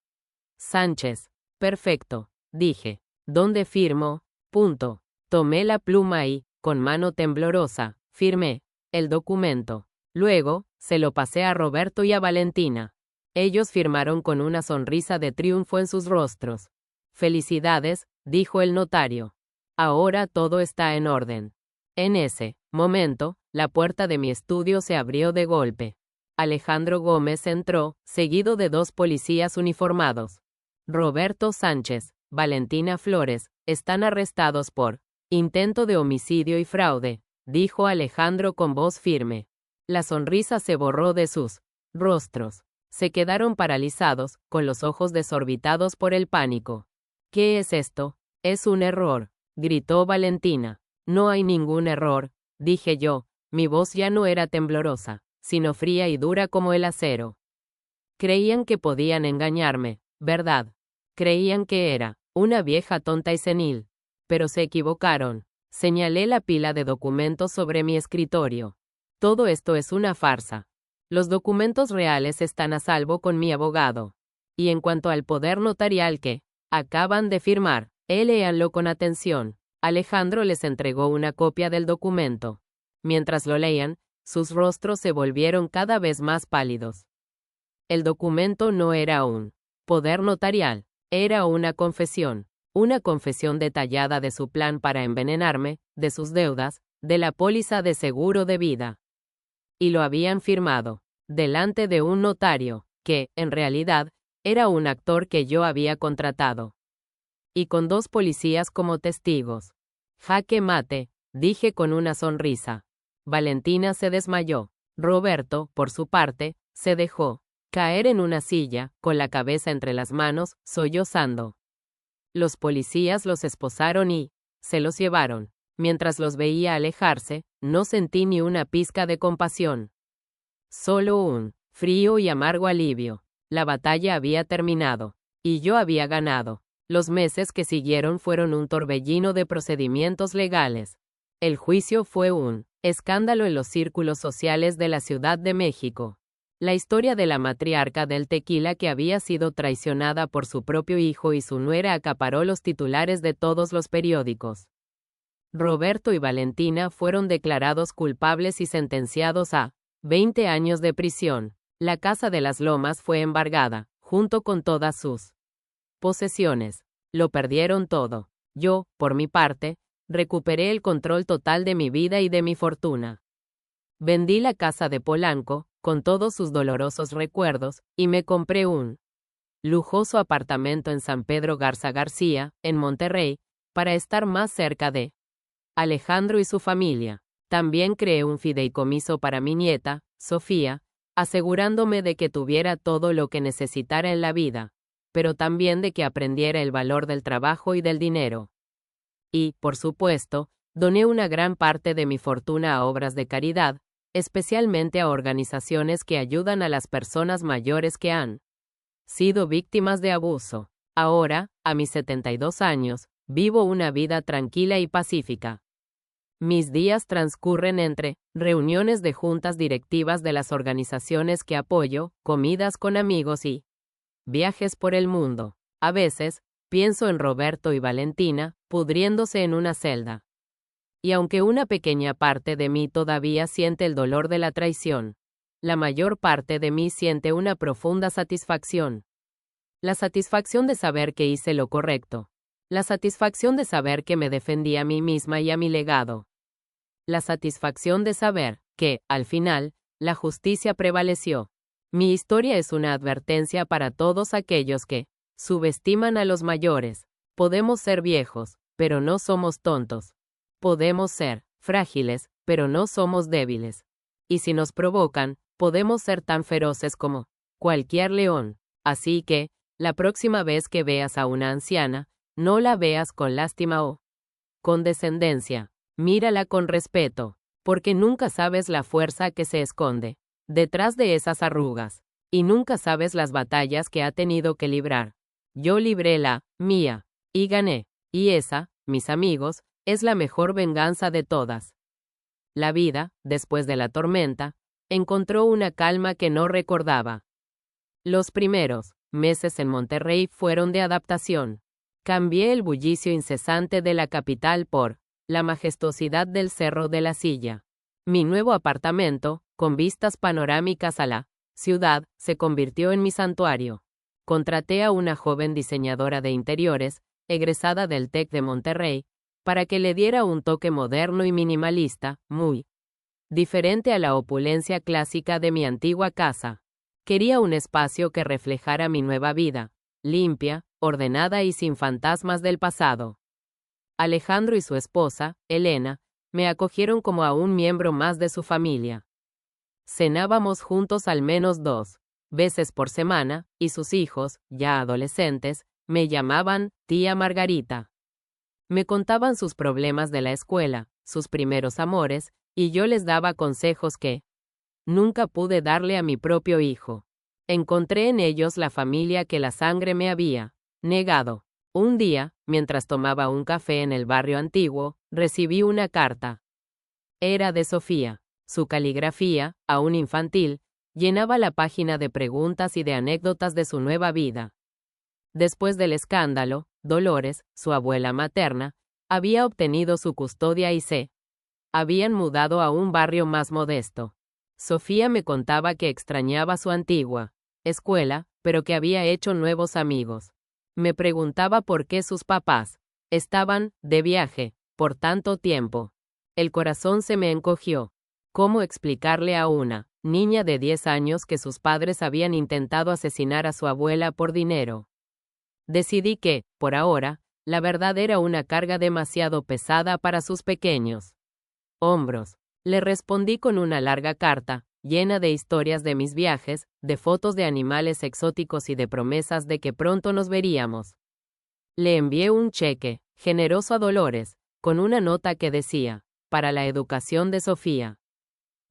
Sánchez. Perfecto, dije. ¿Dónde firmo? Punto. Tomé la pluma y, con mano temblorosa, firmé el documento. Luego, se lo pasé a Roberto y a Valentina. Ellos firmaron con una sonrisa de triunfo en sus rostros. Felicidades, dijo el notario. Ahora todo está en orden. En ese momento, la puerta de mi estudio se abrió de golpe. Alejandro Gómez entró, seguido de 2 policías uniformados. Roberto Sánchez, Valentina Flores, están arrestados por intento de homicidio y fraude, dijo Alejandro con voz firme. La sonrisa se borró de sus rostros. Se quedaron paralizados, con los ojos desorbitados por el pánico. ¿Qué es esto? Es un error, gritó Valentina. No hay ningún error, dije yo. Mi voz ya no era temblorosa, sino fría y dura como el acero. Creían que podían engañarme, ¿verdad? Creían que era una vieja tonta y senil. Pero se equivocaron. Señalé la pila de documentos sobre mi escritorio. Todo esto es una farsa. Los documentos reales están a salvo con mi abogado. Y en cuanto al poder notarial que acaban de firmar, léanlo con atención. Alejandro les entregó una copia del documento. Mientras lo leían, sus rostros se volvieron cada vez más pálidos. El documento no era un poder notarial, era una confesión detallada de su plan para envenenarme, de sus deudas, de la póliza de seguro de vida. Y lo habían firmado, delante de un notario, que, en realidad, era un actor que yo había contratado. Y con 2 policías como testigos. Jaque mate, dije con una sonrisa. Valentina se desmayó. Roberto, por su parte, se dejó caer en una silla, con la cabeza entre las manos, sollozando. Los policías los esposaron y se los llevaron. Mientras los veía alejarse, no sentí ni una pizca de compasión. Solo un frío y amargo alivio. La batalla había terminado. Y yo había ganado. Los meses que siguieron fueron un torbellino de procedimientos legales. El juicio fue un escándalo en los círculos sociales de la Ciudad de México. La historia de la matriarca del tequila que había sido traicionada por su propio hijo y su nuera acaparó los titulares de todos los periódicos. Roberto y Valentina fueron declarados culpables y sentenciados a 20 años de prisión. La Casa de las Lomas fue embargada, junto con todas sus posesiones. Lo perdieron todo. Yo, por mi parte, recuperé el control total de mi vida y de mi fortuna. Vendí la casa de Polanco, con todos sus dolorosos recuerdos, y me compré un lujoso apartamento en San Pedro Garza García, en Monterrey, para estar más cerca de Alejandro y su familia. También creé un fideicomiso para mi nieta, Sofía, asegurándome de que tuviera todo lo que necesitara en la vida, pero también de que aprendiera el valor del trabajo y del dinero. Y, por supuesto, doné una gran parte de mi fortuna a obras de caridad, especialmente a organizaciones que ayudan a las personas mayores que han sido víctimas de abuso. Ahora, a mis 72 años, vivo una vida tranquila y pacífica. Mis días transcurren entre reuniones de juntas directivas de las organizaciones que apoyo, comidas con amigos y viajes por el mundo. A veces, pienso en Roberto y Valentina, pudriéndose en una celda. Y aunque una pequeña parte de mí todavía siente el dolor de la traición, la mayor parte de mí siente una profunda satisfacción. La satisfacción de saber que hice lo correcto. La satisfacción de saber que me defendí a mí misma y a mi legado. La satisfacción de saber que, al final, la justicia prevaleció. Mi historia es una advertencia para todos aquellos que subestiman a los mayores. Podemos ser viejos, pero no somos tontos. Podemos ser frágiles, pero no somos débiles. Y si nos provocan, podemos ser tan feroces como cualquier león. Así que, la próxima vez que veas a una anciana, no la veas con lástima o condescendencia. Mírala con respeto, porque nunca sabes la fuerza que se esconde detrás de esas arrugas, y nunca sabes las batallas que ha tenido que librar. Yo libré la mía, y gané, y esa, mis amigos, es la mejor venganza de todas. La vida, después de la tormenta, encontró una calma que no recordaba. Los primeros meses en Monterrey fueron de adaptación. Cambié el bullicio incesante de la capital por la majestuosidad del Cerro de la Silla. Mi nuevo apartamento, con vistas panorámicas a la ciudad, se convirtió en mi santuario. Contraté a una joven diseñadora de interiores, egresada del TEC de Monterrey, para que le diera un toque moderno y minimalista, muy diferente a la opulencia clásica de mi antigua casa. Quería un espacio que reflejara mi nueva vida, limpia, ordenada y sin fantasmas del pasado. Alejandro y su esposa, Elena, me acogieron como a un miembro más de su familia. Cenábamos juntos al menos 2 veces por semana, y sus hijos, ya adolescentes, me llamaban tía Margarita. Me contaban sus problemas de la escuela, sus primeros amores, y yo les daba consejos que nunca pude darle a mi propio hijo. Encontré en ellos la familia que la sangre me había negado. Un día, mientras tomaba un café en el barrio antiguo, recibí una carta. Era de Sofía. Su caligrafía, aún infantil, llenaba la página de preguntas y de anécdotas de su nueva vida. Después del escándalo, Dolores, su abuela materna, había obtenido su custodia y se habían mudado a un barrio más modesto. Sofía me contaba que extrañaba su antigua escuela, pero que había hecho nuevos amigos. Me preguntaba por qué sus papás estaban de viaje por tanto tiempo. El corazón se me encogió. ¿Cómo explicarle a una niña de 10 años que sus padres habían intentado asesinar a su abuela por dinero? Decidí que, por ahora, la verdad era una carga demasiado pesada para sus pequeños hombros. Le respondí con una larga carta, llena de historias de mis viajes, de fotos de animales exóticos y de promesas de que pronto nos veríamos. Le envié un cheque, generoso a Dolores, con una nota que decía, para la educación de Sofía.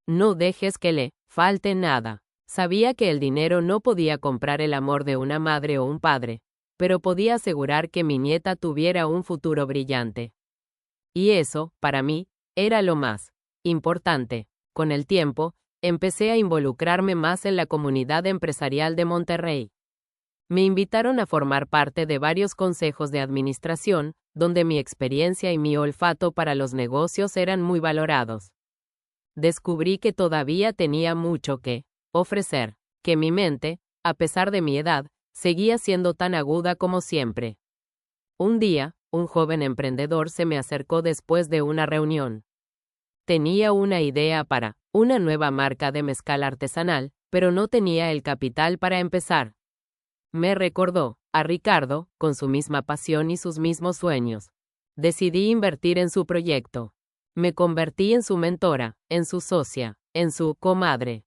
No dejes que le falte nada. Sabía que el dinero no podía comprar el amor de una madre o un padre, pero podía asegurar que mi nieta tuviera un futuro brillante. Y eso, para mí, era lo más importante. Con el tiempo, empecé a involucrarme más en la comunidad empresarial de Monterrey. Me invitaron a formar parte de varios consejos de administración, donde mi experiencia y mi olfato para los negocios eran muy valorados. Descubrí que todavía tenía mucho que ofrecer, que mi mente, a pesar de mi edad, seguía siendo tan aguda como siempre. Un día, un joven emprendedor se me acercó después de una reunión. Tenía una idea para una nueva marca de mezcal artesanal, pero no tenía el capital para empezar. Me recordó a Ricardo, con su misma pasión y sus mismos sueños. Decidí invertir en su proyecto. Me convertí en su mentora, en su socia, en su comadre.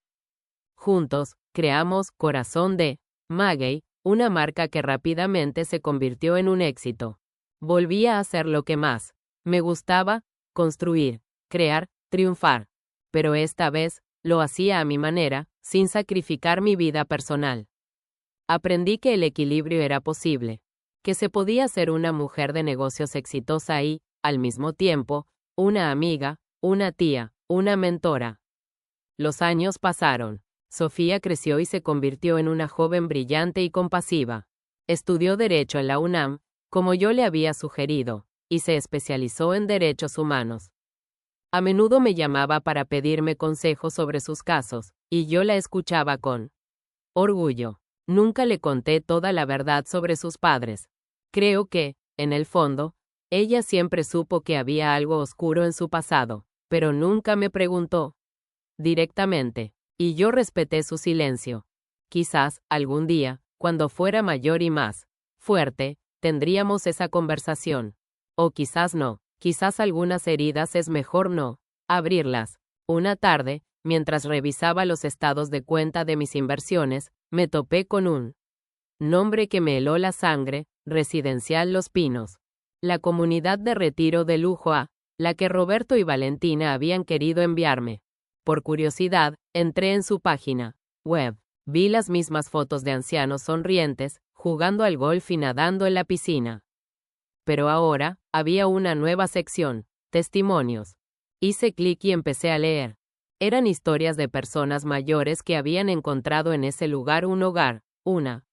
Juntos, creamos Corazón de Maguey, una marca que rápidamente se convirtió en un éxito. Volví a hacer lo que más me gustaba, construir, crear, triunfar. Pero esta vez, lo hacía a mi manera, sin sacrificar mi vida personal. Aprendí que el equilibrio era posible, que se podía ser una mujer de negocios exitosa y, al mismo tiempo, una amiga, una tía, una mentora. Los años pasaron. Sofía creció y se convirtió en una joven brillante y compasiva. Estudió Derecho en la UNAM, como yo le había sugerido, y se especializó en derechos humanos. A menudo me llamaba para pedirme consejos sobre sus casos, y yo la escuchaba con orgullo. Nunca le conté toda la verdad sobre sus padres. Creo que, en el fondo, ella siempre supo que había algo oscuro en su pasado, pero nunca me preguntó directamente, y yo respeté su silencio. Quizás, algún día, cuando fuera mayor y más fuerte, tendríamos esa conversación. O quizás no, quizás algunas heridas es mejor no abrirlas. Una tarde, mientras revisaba los estados de cuenta de mis inversiones, me topé con un nombre que me heló la sangre: Residencial Los Pinos. La comunidad de retiro de lujo a la que Roberto y Valentina habían querido enviarme. Por curiosidad, entré en su página web. Vi las mismas fotos de ancianos sonrientes, jugando al golf y nadando en la piscina. Pero ahora, había una nueva sección: testimonios. Hice clic y empecé a leer. Eran historias de personas mayores que habían encontrado en ese lugar un hogar, una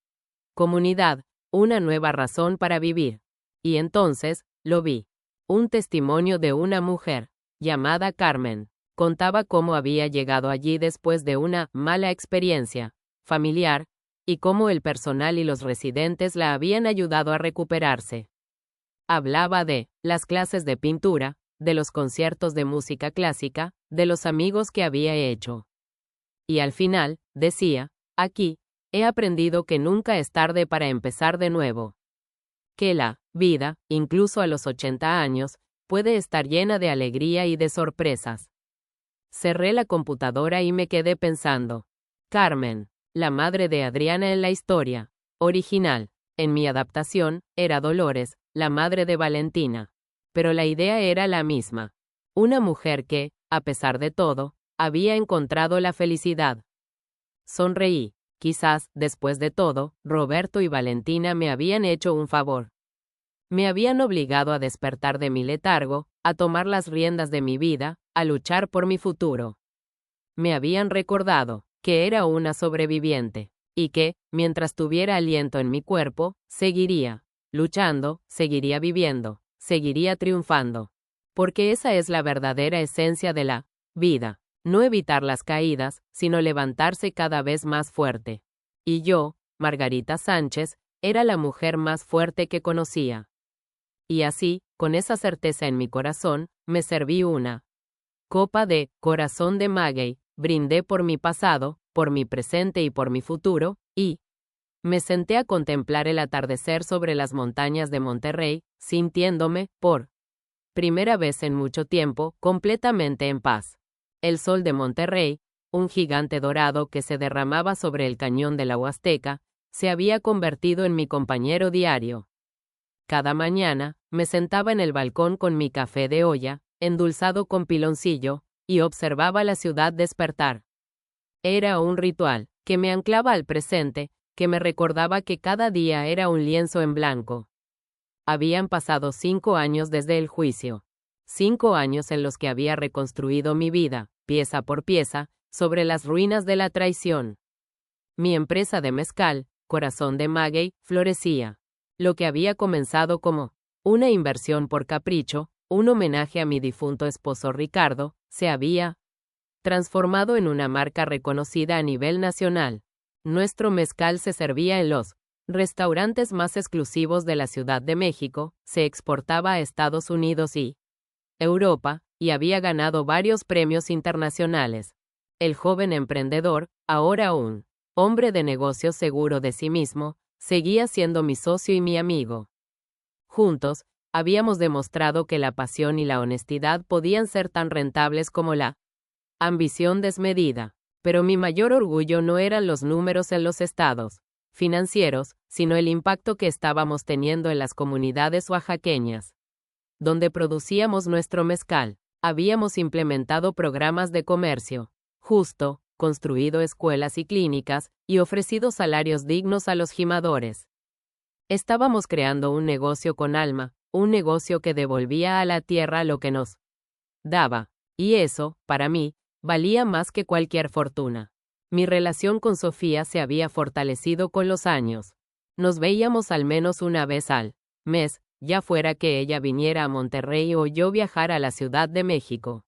comunidad, una nueva razón para vivir. Y entonces, lo vi. Un testimonio de una mujer, llamada Carmen. Contaba cómo había llegado allí después de una mala experiencia familiar, y cómo el personal y los residentes la habían ayudado a recuperarse. Hablaba de las clases de pintura, de los conciertos de música clásica, de los amigos que había hecho. Y al final, decía, aquí, he aprendido que nunca es tarde para empezar de nuevo. Que la vida, incluso a los 80 años, puede estar llena de alegría y de sorpresas. Cerré la computadora y me quedé pensando. Carmen, la madre de Adriana en la historia original. En mi adaptación, era Dolores, la madre de Valentina. pero la idea era la misma. Una mujer que, a pesar de todo, había encontrado la felicidad. Sonreí. Quizás, después de todo, Roberto y Valentina me habían hecho un favor. Me habían obligado a despertar de mi letargo, a tomar las riendas de mi vida, a luchar por mi futuro. Me habían recordado que era una sobreviviente, y que, mientras tuviera aliento en mi cuerpo, seguiría luchando, seguiría viviendo, seguiría triunfando. Porque esa es la verdadera esencia de la vida. No evitar las caídas, sino levantarse cada vez más fuerte. Y yo, Margarita Sánchez, era la mujer más fuerte que conocía. Y así, con esa certeza en mi corazón, me serví una copa de corazón de maguey, brindé por mi pasado, por mi presente y por mi futuro, y me senté a contemplar el atardecer sobre las montañas de Monterrey, sintiéndome, por primera vez en mucho tiempo, completamente en paz. El sol de Monterrey, un gigante dorado que se derramaba sobre el cañón de la Huasteca, se había convertido en mi compañero diario. Cada mañana, me sentaba en el balcón con mi café de olla, endulzado con piloncillo, y observaba la ciudad despertar. Era un ritual, que me anclaba al presente, que me recordaba que cada día era un lienzo en blanco. Habían pasado 5 años desde el juicio. 5 años en los que había reconstruido mi vida, pieza por pieza, sobre las ruinas de la traición. Mi empresa de mezcal, Corazón de Maguey, florecía. Lo que había comenzado como una inversión por capricho, un homenaje a mi difunto esposo Ricardo, se había transformado en una marca reconocida a nivel nacional. Nuestro mezcal se servía en los restaurantes más exclusivos de la Ciudad de México, se exportaba a Estados Unidos y Europa, y había ganado varios premios internacionales. El joven emprendedor, ahora un hombre de negocios seguro de sí mismo, seguía siendo mi socio y mi amigo. Juntos, habíamos demostrado que la pasión y la honestidad podían ser tan rentables como la ambición desmedida. Pero mi mayor orgullo no eran los números en los estados financieros, sino el impacto que estábamos teniendo en las comunidades oaxaqueñas, donde producíamos nuestro mezcal. Habíamos implementado programas de comercio justo, construido escuelas y clínicas, y ofrecido salarios dignos a los gimadores. Estábamos creando un negocio con alma, un negocio que devolvía a la tierra lo que nos daba, y eso, para mí, valía más que cualquier fortuna. Mi relación con Sofía se había fortalecido con los años. Nos veíamos al menos una vez al mes, ya fuera que ella viniera a Monterrey o yo viajara a la Ciudad de México.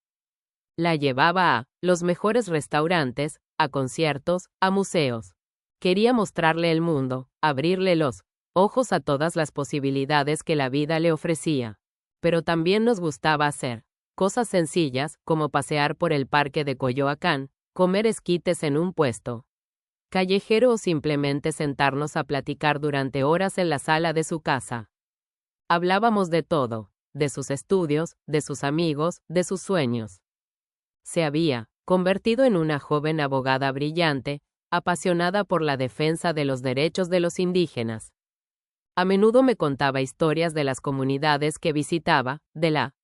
La llevaba a los mejores restaurantes, a conciertos, a museos. Quería mostrarle el mundo, abrirle los ojos a todas las posibilidades que la vida le ofrecía. Pero también nos gustaba hacer cosas sencillas, como pasear por el parque de Coyoacán, comer esquites en un puesto callejero o simplemente sentarnos a platicar durante horas en la sala de su casa. Hablábamos de todo, de sus estudios, de sus amigos, de sus sueños. Se había convertido en una joven abogada brillante, apasionada por la defensa de los derechos de los indígenas. A menudo me contaba historias de las comunidades que visitaba, de la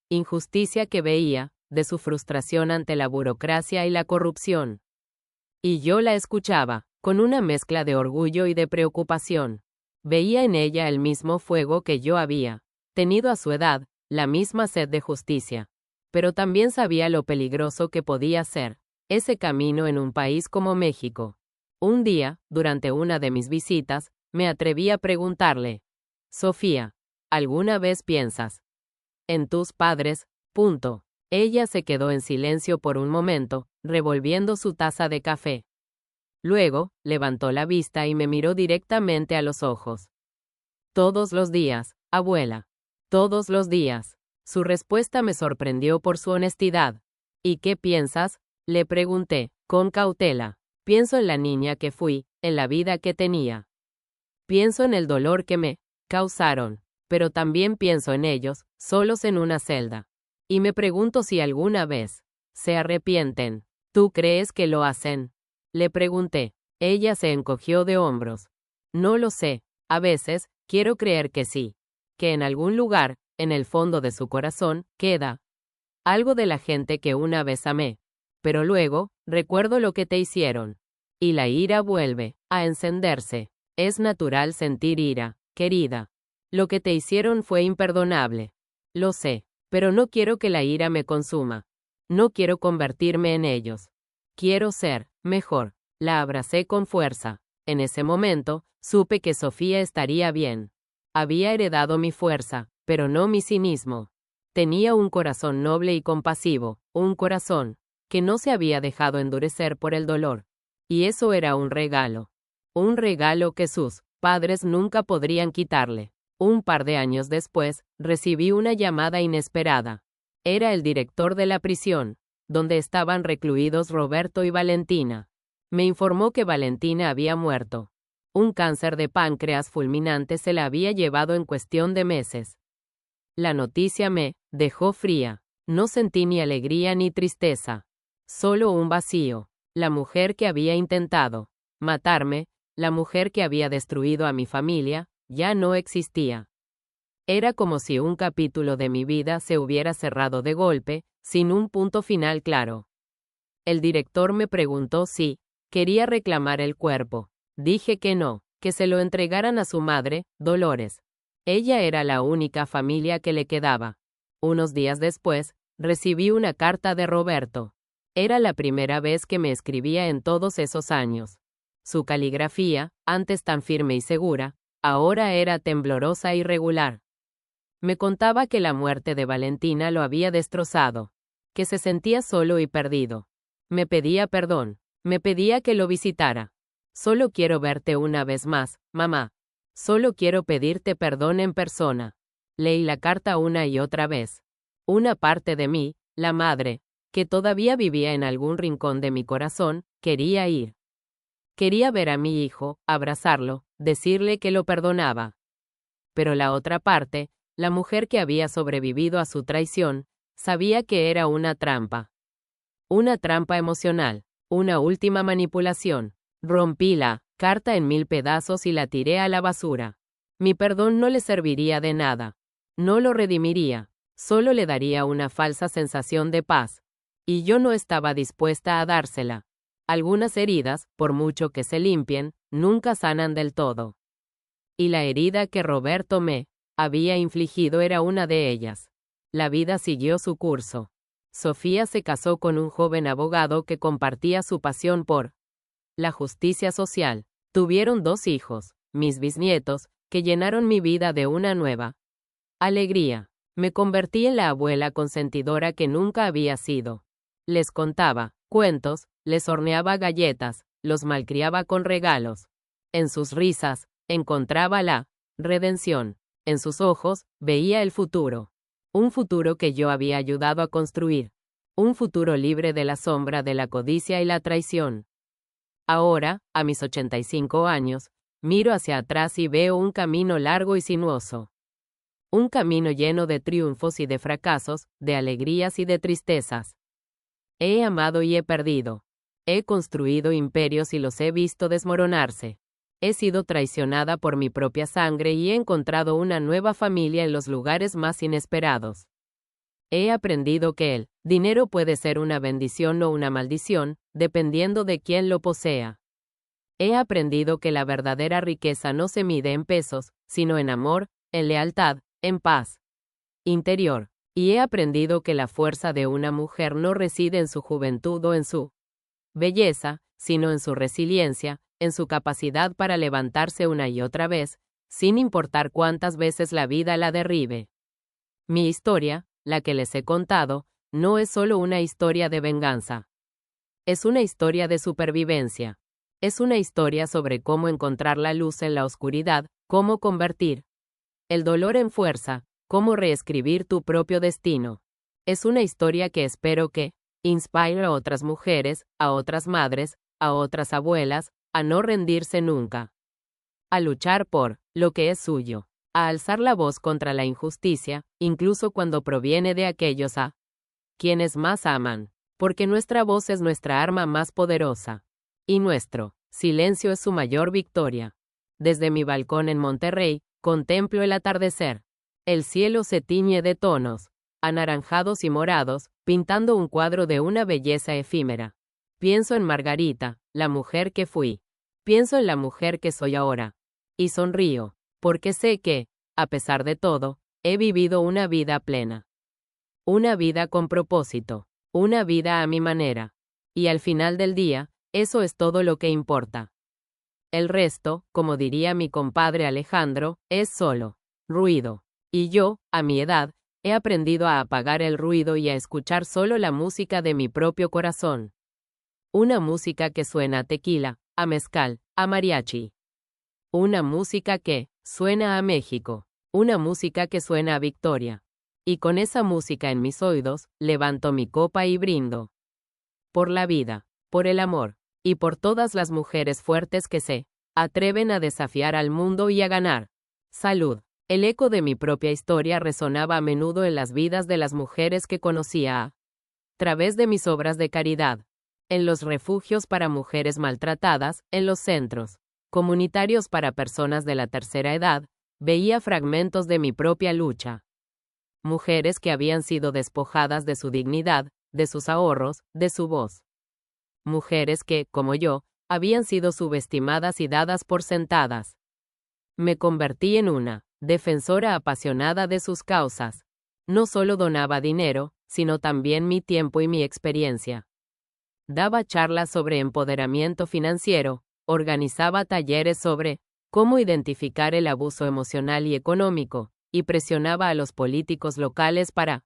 injusticia que veía, de su frustración ante la burocracia y la corrupción. Y yo la escuchaba, con una mezcla de orgullo y de preocupación. Veía en ella el mismo fuego que yo había tenido a su edad, la misma sed de justicia. Pero también sabía lo peligroso que podía ser ese camino en un país como México. Un día, durante una de mis visitas, me atreví a preguntarle: Sofía, ¿alguna vez piensas en tus padres? Punto. Ella se quedó en silencio por un momento, revolviendo su taza de café. Luego, levantó la vista y me miró directamente a los ojos. Todos los días, abuela. Todos los días. Su respuesta me sorprendió por su honestidad. ¿Y qué piensas?, le pregunté, con cautela. Pienso en la niña que fui, en la vida que tenía. Pienso en el dolor que me causaron, pero también pienso en ellos, solos en una celda. Y me pregunto si alguna vez se arrepienten. ¿Tú crees que lo hacen?, le pregunté. Ella se encogió de hombros. No lo sé. A veces, quiero creer que sí. Que en algún lugar, en el fondo de su corazón, queda algo de la gente que una vez amé. Pero luego, recuerdo lo que te hicieron. Y la ira vuelve a encenderse. Es natural sentir ira, querida. Lo que te hicieron fue imperdonable. Lo sé, pero no quiero que la ira me consuma. No quiero convertirme en ellos. Quiero ser mejor. La abracé con fuerza. En ese momento, supe que Sofía estaría bien. Había heredado mi fuerza, pero no mi cinismo. Tenía un corazón noble y compasivo, un corazón que no se había dejado endurecer por el dolor. Y eso era un regalo. Un regalo que sus padres nunca podrían quitarle. Un par de años después, recibí una llamada inesperada. Era el director de la prisión, donde estaban recluidos Roberto y Valentina. Me informó que Valentina había muerto. Un cáncer de páncreas fulminante se la había llevado en cuestión de meses. La noticia me dejó fría. No sentí ni alegría ni tristeza. Solo un vacío. La mujer que había intentado matarme, la mujer que había destruido a mi familia, ya no existía. Era como si un capítulo de mi vida se hubiera cerrado de golpe, sin un punto final claro. El director me preguntó si quería reclamar el cuerpo. Dije que no, que se lo entregaran a su madre, Dolores. Ella era la única familia que le quedaba. Unos días después, recibí una carta de Roberto. Era la primera vez que me escribía en todos esos años. Su caligrafía, antes tan firme y segura, ahora era temblorosa e irregular. Me contaba que la muerte de Valentina lo había destrozado, que se sentía solo y perdido. Me pedía perdón, me pedía que lo visitara. Solo quiero verte una vez más, mamá. Solo quiero pedirte perdón en persona. Leí la carta una y otra vez. Una parte de mí, la madre, que todavía vivía en algún rincón de mi corazón, quería ir. Quería ver a mi hijo, abrazarlo, decirle que lo perdonaba. Pero la otra parte, la mujer que había sobrevivido a su traición, sabía que era una trampa. Una trampa emocional, una última manipulación. Rompí la carta en 1000 pedazos y la tiré a la basura. Mi perdón no le serviría de nada. No lo redimiría. Solo le daría una falsa sensación de paz. Y yo no estaba dispuesta a dársela. Algunas heridas, por mucho que se limpien, nunca sanan del todo. Y la herida que Roberto me había infligido era una de ellas. La vida siguió su curso. Sofía se casó con un joven abogado que compartía su pasión por la justicia social. Tuvieron 2 hijos, mis bisnietos, que llenaron mi vida de una nueva alegría. Me convertí en la abuela consentidora que nunca había sido. Les contaba cuentos, les horneaba galletas, los malcriaba con regalos. En sus risas, encontraba la redención. En sus ojos, veía el futuro. Un futuro que yo había ayudado a construir. Un futuro libre de la sombra de la codicia y la traición. Ahora, a mis 85 años, miro hacia atrás y veo un camino largo y sinuoso. Un camino lleno de triunfos y de fracasos, de alegrías y de tristezas. He amado y he perdido. He construido imperios y los he visto desmoronarse. He sido traicionada por mi propia sangre y he encontrado una nueva familia en los lugares más inesperados. He aprendido que el dinero puede ser una bendición o una maldición, dependiendo de quién lo posea. He aprendido que la verdadera riqueza no se mide en pesos, sino en amor, en lealtad, en paz interior. Y he aprendido que la fuerza de una mujer no reside en su juventud o en su belleza, sino en su resiliencia, en su capacidad para levantarse una y otra vez, sin importar cuántas veces la vida la derribe. Mi historia, la que les he contado, no es solo una historia de venganza. Es una historia de supervivencia. Es una historia sobre cómo encontrar la luz en la oscuridad, cómo convertir el dolor en fuerza, cómo reescribir tu propio destino. Es una historia que espero que inspire a otras mujeres, a otras madres, a otras abuelas, a no rendirse nunca. A luchar por lo que es suyo. A alzar la voz contra la injusticia, incluso cuando proviene de aquellos a quienes más aman. Porque nuestra voz es nuestra arma más poderosa. Y nuestro silencio es su mayor victoria. Desde mi balcón en Monterrey, contemplo el atardecer. El cielo se tiñe de tonos anaranjados y morados, pintando un cuadro de una belleza efímera. Pienso en Margarita, la mujer que fui. Pienso en la mujer que soy ahora. Y sonrío, porque sé que, a pesar de todo, he vivido una vida plena. Una vida con propósito. Una vida a mi manera. Y al final del día, eso es todo lo que importa. El resto, como diría mi compadre Alejandro, es solo ruido. Y yo, a mi edad, he aprendido a apagar el ruido y a escuchar solo la música de mi propio corazón. Una música que suena a tequila, a mezcal, a mariachi. Una música que suena a México. Una música que suena a Victoria. Y con esa música en mis oídos, levanto mi copa y brindo. Por la vida, por el amor, y por todas las mujeres fuertes que se atreven a desafiar al mundo y a ganar. Salud. El eco de mi propia historia resonaba a menudo en las vidas de las mujeres que conocía a través de mis obras de caridad, en los refugios para mujeres maltratadas, en los centros comunitarios para personas de la tercera edad, veía fragmentos de mi propia lucha. Mujeres que habían sido despojadas de su dignidad, de sus ahorros, de su voz. Mujeres que, como yo, habían sido subestimadas y dadas por sentadas. Me convertí en una defensora apasionada de sus causas. No solo donaba dinero, sino también mi tiempo y mi experiencia. Daba charlas sobre empoderamiento financiero, organizaba talleres sobre cómo identificar el abuso emocional y económico, y presionaba a los políticos locales para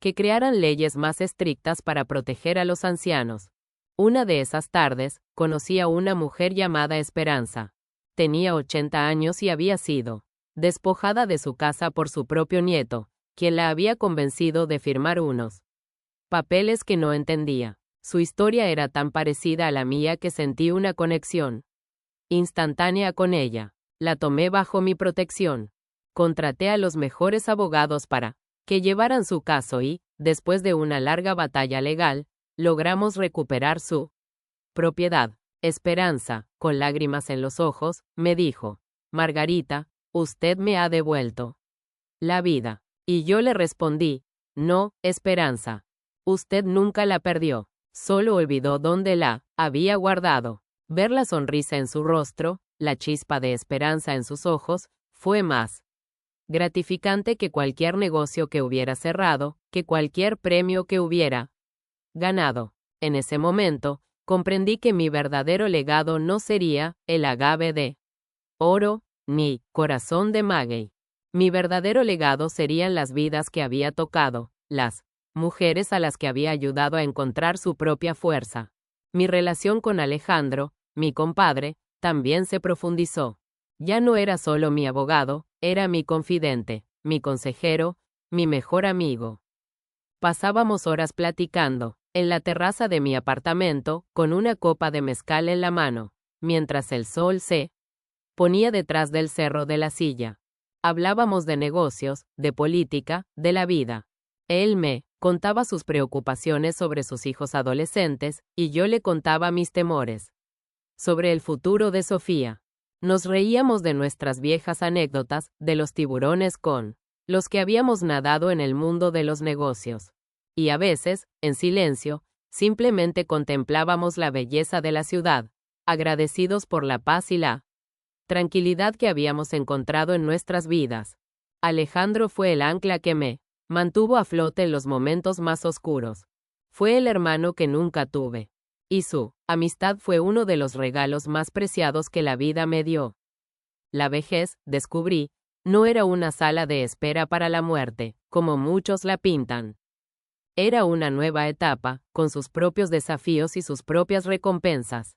que crearan leyes más estrictas para proteger a los ancianos. Una de esas tardes, conocí a una mujer llamada Esperanza. Tenía 80 años y había sido despojada de su casa por su propio nieto, quien la había convencido de firmar unos papeles que no entendía. Su historia era tan parecida a la mía que sentí una conexión instantánea con ella. La tomé bajo mi protección. Contraté a los mejores abogados para que llevaran su caso y, después de una larga batalla legal, logramos recuperar su propiedad. Esperanza, con lágrimas en los ojos, me dijo: Margarita, usted me ha devuelto la vida. Y yo le respondí: no, Esperanza. Usted nunca la perdió, solo olvidó dónde la había guardado. Ver la sonrisa en su rostro, la chispa de esperanza en sus ojos, fue más gratificante que cualquier negocio que hubiera cerrado, que cualquier premio que hubiera ganado. En ese momento, comprendí que mi verdadero legado no sería el agave de oro, ni corazón de maguey. Mi verdadero legado serían las vidas que había tocado, las mujeres a las que había ayudado a encontrar su propia fuerza. Mi relación con Alejandro, mi compadre, también se profundizó. Ya no era solo mi abogado, era mi confidente, mi consejero, mi mejor amigo. Pasábamos horas platicando, en la terraza de mi apartamento, con una copa de mezcal en la mano, mientras el sol se ponía detrás del cerro de la silla. Hablábamos de negocios, de política, de la vida. Él me contaba sus preocupaciones sobre sus hijos adolescentes, y yo le contaba mis temores sobre el futuro de Sofía. Nos reíamos de nuestras viejas anécdotas, de los tiburones con los que habíamos nadado en el mundo de los negocios. Y a veces, en silencio, simplemente contemplábamos la belleza de la ciudad, agradecidos por la paz y la tranquilidad que habíamos encontrado en nuestras vidas. Alejandro fue el ancla que me mantuvo a flote en los momentos más oscuros. Fue el hermano que nunca tuve. Y su amistad fue uno de los regalos más preciados que la vida me dio. La vejez, descubrí, no era una sala de espera para la muerte, como muchos la pintan. Era una nueva etapa, con sus propios desafíos y sus propias recompensas.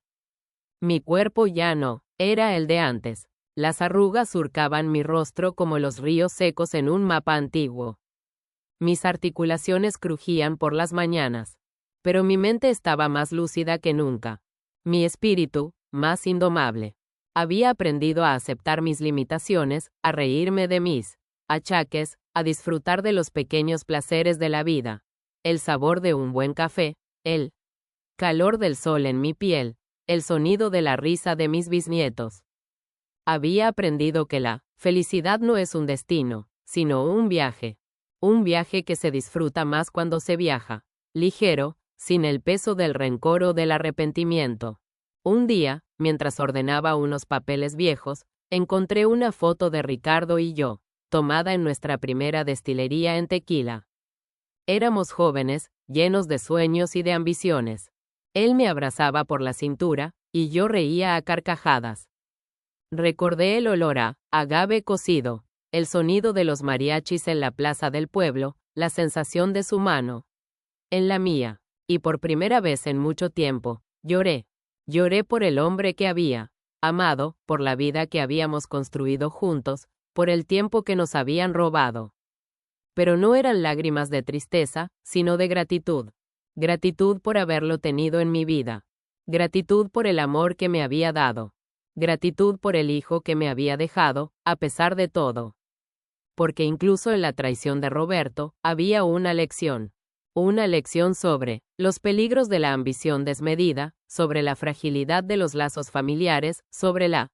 Mi cuerpo ya no era el de antes. Las arrugas surcaban mi rostro como los ríos secos en un mapa antiguo. Mis articulaciones crujían por las mañanas. Pero mi mente estaba más lúcida que nunca. Mi espíritu, más indomable. Había aprendido a aceptar mis limitaciones, a reírme de mis achaques, a disfrutar de los pequeños placeres de la vida. El sabor de un buen café, el calor del sol en mi piel, el sonido de la risa de mis bisnietos. Había aprendido que la felicidad no es un destino, sino un viaje. Un viaje que se disfruta más cuando se viaja, ligero, sin el peso del rencor o del arrepentimiento. Un día, mientras ordenaba unos papeles viejos, encontré una foto de Ricardo y yo, tomada en nuestra primera destilería en Tequila. Éramos jóvenes, llenos de sueños y de ambiciones. Él me abrazaba por la cintura, y yo reía a carcajadas. Recordé el olor a agave cocido, el sonido de los mariachis en la plaza del pueblo, la sensación de su mano en la mía, y por primera vez en mucho tiempo, lloré. Lloré por el hombre que había amado, por la vida que habíamos construido juntos, por el tiempo que nos habían robado. Pero no eran lágrimas de tristeza, sino de gratitud. Gratitud por haberlo tenido en mi vida. Gratitud por el amor que me había dado. Gratitud por el hijo que me había dejado, a pesar de todo. Porque incluso en la traición de Roberto, había una lección. Una lección sobre los peligros de la ambición desmedida, sobre la fragilidad de los lazos familiares, sobre la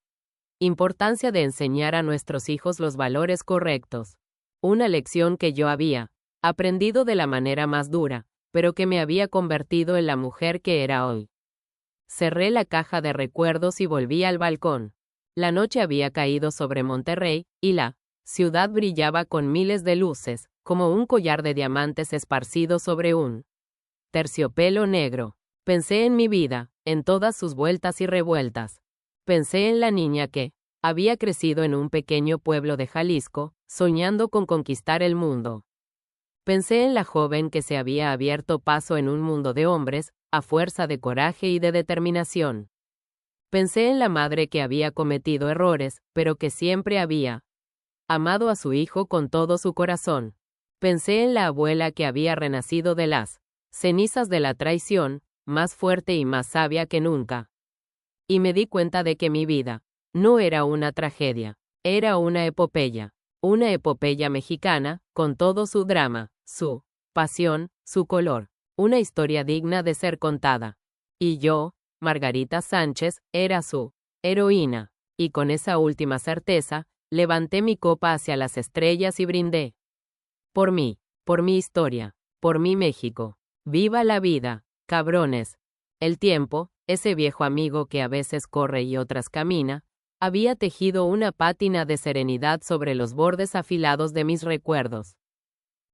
importancia de enseñar a nuestros hijos los valores correctos. Una lección que yo había aprendido de la manera más dura, pero que me había convertido en la mujer que era hoy. Cerré la caja de recuerdos y volví al balcón. La noche había caído sobre Monterrey, y la ciudad brillaba con miles de luces, como un collar de diamantes esparcido sobre un terciopelo negro. Pensé en mi vida, en todas sus vueltas y revueltas. Pensé en la niña que había crecido en un pequeño pueblo de Jalisco, soñando con conquistar el mundo. Pensé en la joven que se había abierto paso en un mundo de hombres, a fuerza de coraje y de determinación. Pensé en la madre que había cometido errores, pero que siempre había amado a su hijo con todo su corazón. Pensé en la abuela que había renacido de las cenizas de la traición, más fuerte y más sabia que nunca. Y me di cuenta de que mi vida no era una tragedia, era una epopeya mexicana, con todo su drama, su pasión, su color, una historia digna de ser contada. Y yo, Margarita Sánchez, era su heroína, y con esa última certeza, levanté mi copa hacia las estrellas y brindé. Por mi historia, por mi México. ¡Viva la vida, cabrones! El tiempo, ese viejo amigo que a veces corre y otras camina, había tejido una pátina de serenidad sobre los bordes afilados de mis recuerdos.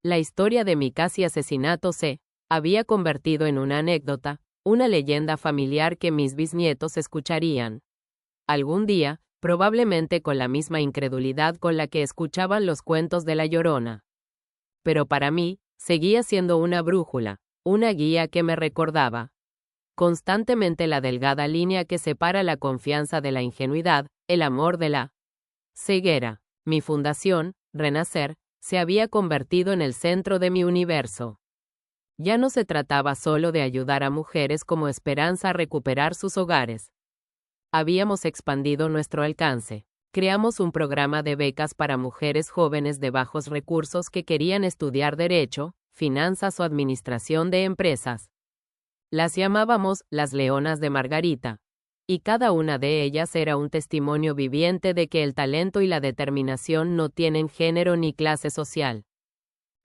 La historia de mi casi asesinato se había convertido en una anécdota, una leyenda familiar que mis bisnietos escucharían. Algún día, probablemente con la misma incredulidad con la que escuchaban los cuentos de La Llorona. Pero para mí, seguía siendo una brújula, una guía que me recordaba constantemente la delgada línea que separa la confianza de la ingenuidad, el amor de la ceguera. Mi fundación, Renacer, se había convertido en el centro de mi universo. Ya no se trataba solo de ayudar a mujeres como Esperanza a recuperar sus hogares. Habíamos expandido nuestro alcance. Creamos un programa de becas para mujeres jóvenes de bajos recursos que querían estudiar Derecho, Finanzas o Administración de Empresas. Las llamábamos las Leonas de Margarita, y cada una de ellas era un testimonio viviente de que el talento y la determinación no tienen género ni clase social.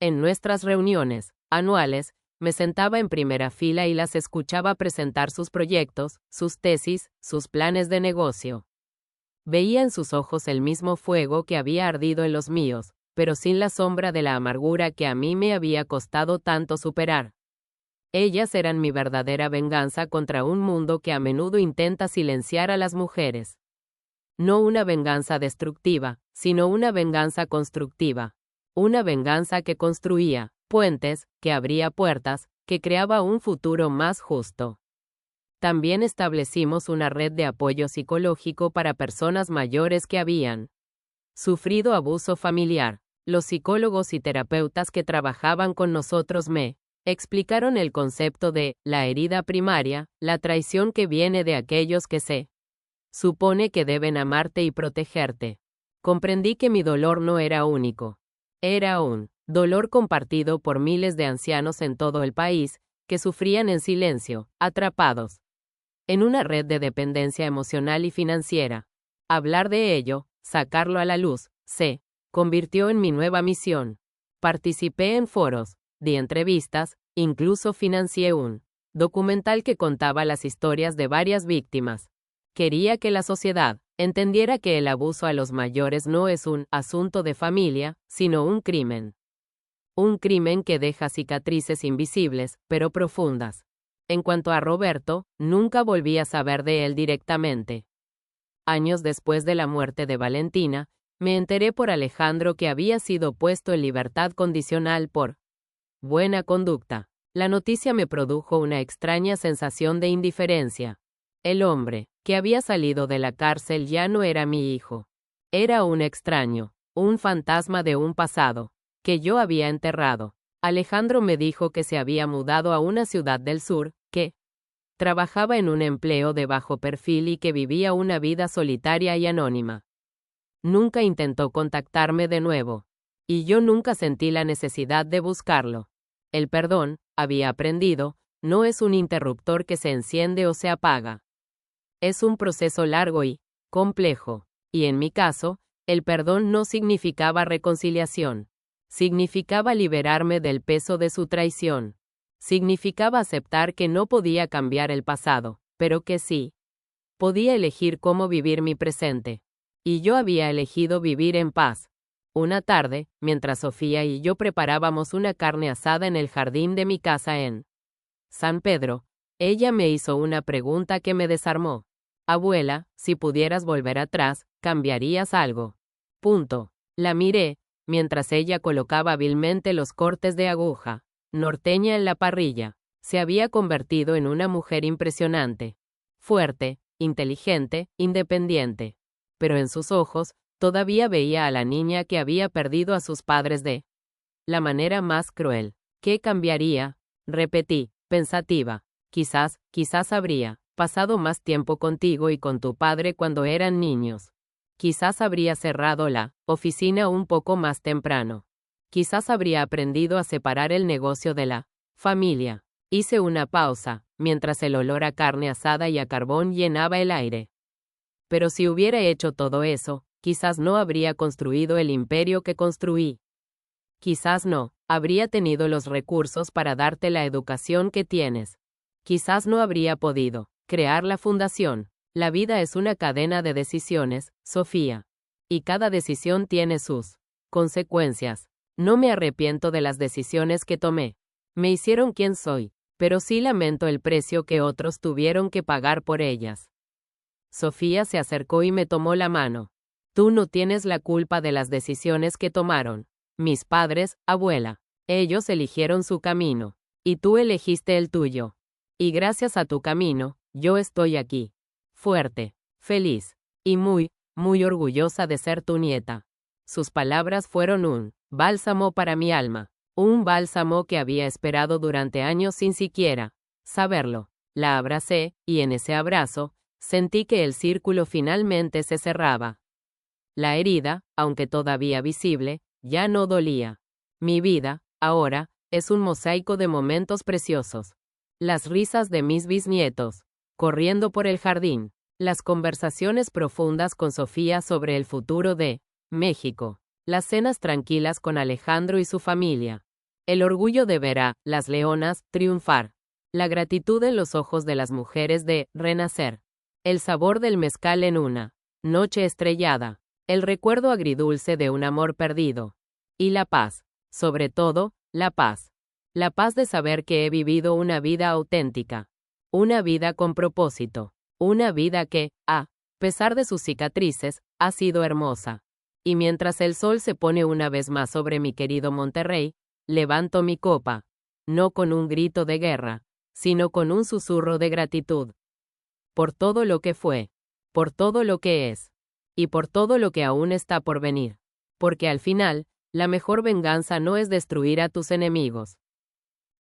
En nuestras reuniones anuales, me sentaba en primera fila y las escuchaba presentar sus proyectos, sus tesis, sus planes de negocio. Veía en sus ojos el mismo fuego que había ardido en los míos, pero sin la sombra de la amargura que a mí me había costado tanto superar. Ellas eran mi verdadera venganza contra un mundo que a menudo intenta silenciar a las mujeres. No una venganza destructiva, sino una venganza constructiva. Una venganza que construía puentes, que abría puertas, que creaba un futuro más justo. También establecimos una red de apoyo psicológico para personas mayores que habían sufrido abuso familiar. Los psicólogos y terapeutas que trabajaban con nosotros me explicaron el concepto de la herida primaria, la traición que viene de aquellos que se supone que deben amarte y protegerte. Comprendí que mi dolor no era único. Era un dolor compartido por miles de ancianos en todo el país, que sufrían en silencio, atrapados en una red de dependencia emocional y financiera. Hablar de ello, sacarlo a la luz, se convirtió en mi nueva misión. Participé en foros, di entrevistas, incluso financié un documental que contaba las historias de varias víctimas. Quería que la sociedad entendiera que el abuso a los mayores no es un asunto de familia, sino un crimen. Un crimen que deja cicatrices invisibles, pero profundas. En cuanto a Roberto, nunca volví a saber de él directamente. Años después de la muerte de Valentina, me enteré por Alejandro que había sido puesto en libertad condicional por buena conducta. La noticia me produjo una extraña sensación de indiferencia. El hombre que había salido de la cárcel ya no era mi hijo. Era un extraño, un fantasma de un pasado que yo había enterrado. Alejandro me dijo que se había mudado a una ciudad del sur, que trabajaba en un empleo de bajo perfil y que vivía una vida solitaria y anónima. Nunca intentó contactarme de nuevo, y yo nunca sentí la necesidad de buscarlo. El perdón, había aprendido, no es un interruptor que se enciende o se apaga. Es un proceso largo y complejo, y en mi caso, el perdón no significaba reconciliación. Significaba liberarme del peso de su traición. Significaba aceptar que no podía cambiar el pasado, pero que sí podía elegir cómo vivir mi presente. Y yo había elegido vivir en paz. Una tarde, mientras Sofía y yo preparábamos una carne asada en el jardín de mi casa en San Pedro, ella me hizo una pregunta que me desarmó. Abuela, si pudieras volver atrás, ¿cambiarías algo? Punto. La miré, mientras ella colocaba hábilmente los cortes de aguja norteña en la parrilla. Se había convertido en una mujer impresionante. Fuerte, inteligente, independiente. Pero en sus ojos, todavía veía a la niña que había perdido a sus padres de la manera más cruel. ¿Qué cambiaría? Repetí, pensativa. Quizás habría pasado más tiempo contigo y con tu padre cuando eran niños. Quizás habría cerrado la oficina un poco más temprano. Quizás habría aprendido a separar el negocio de la familia. Hice una pausa, mientras el olor a carne asada y a carbón llenaba el aire. Pero si hubiera hecho todo eso, quizás no habría construido el imperio que construí. Quizás no habría tenido los recursos para darte la educación que tienes. Quizás no habría podido crear la fundación. La vida es una cadena de decisiones, Sofía. Y cada decisión tiene sus consecuencias. No me arrepiento de las decisiones que tomé. Me hicieron quien soy, pero sí lamento el precio que otros tuvieron que pagar por ellas. Sofía se acercó y me tomó la mano. Tú no tienes la culpa de las decisiones que tomaron. Mis padres, abuela. Ellos eligieron su camino. Y tú elegiste el tuyo. Y gracias a tu camino, yo estoy aquí. Fuerte, feliz. Y muy orgullosa de ser tu nieta. Sus palabras fueron un bálsamo para mi alma. Un bálsamo que había esperado durante años sin siquiera saberlo. La abracé, y en ese abrazo, sentí que el círculo finalmente se cerraba. La herida, aunque todavía visible, ya no dolía. Mi vida, ahora, es un mosaico de momentos preciosos. Las risas de mis bisnietos, corriendo por el jardín. Las conversaciones profundas con Sofía sobre el futuro de México. Las cenas tranquilas con Alejandro y su familia. El orgullo de ver a las leonas triunfar. La gratitud en los ojos de las mujeres de renacer. El sabor del mezcal en una noche estrellada. El recuerdo agridulce de un amor perdido. Y la paz. Sobre todo, la paz. La paz de saber que he vivido una vida auténtica. Una vida con propósito. Una vida que, a pesar de sus cicatrices, ha sido hermosa. Y mientras el sol se pone una vez más sobre mi querido Monterrey, levanto mi copa. No con un grito de guerra, sino con un susurro de gratitud. Por todo lo que fue. Por todo lo que es. Y por todo lo que aún está por venir. Porque al final, la mejor venganza no es destruir a tus enemigos.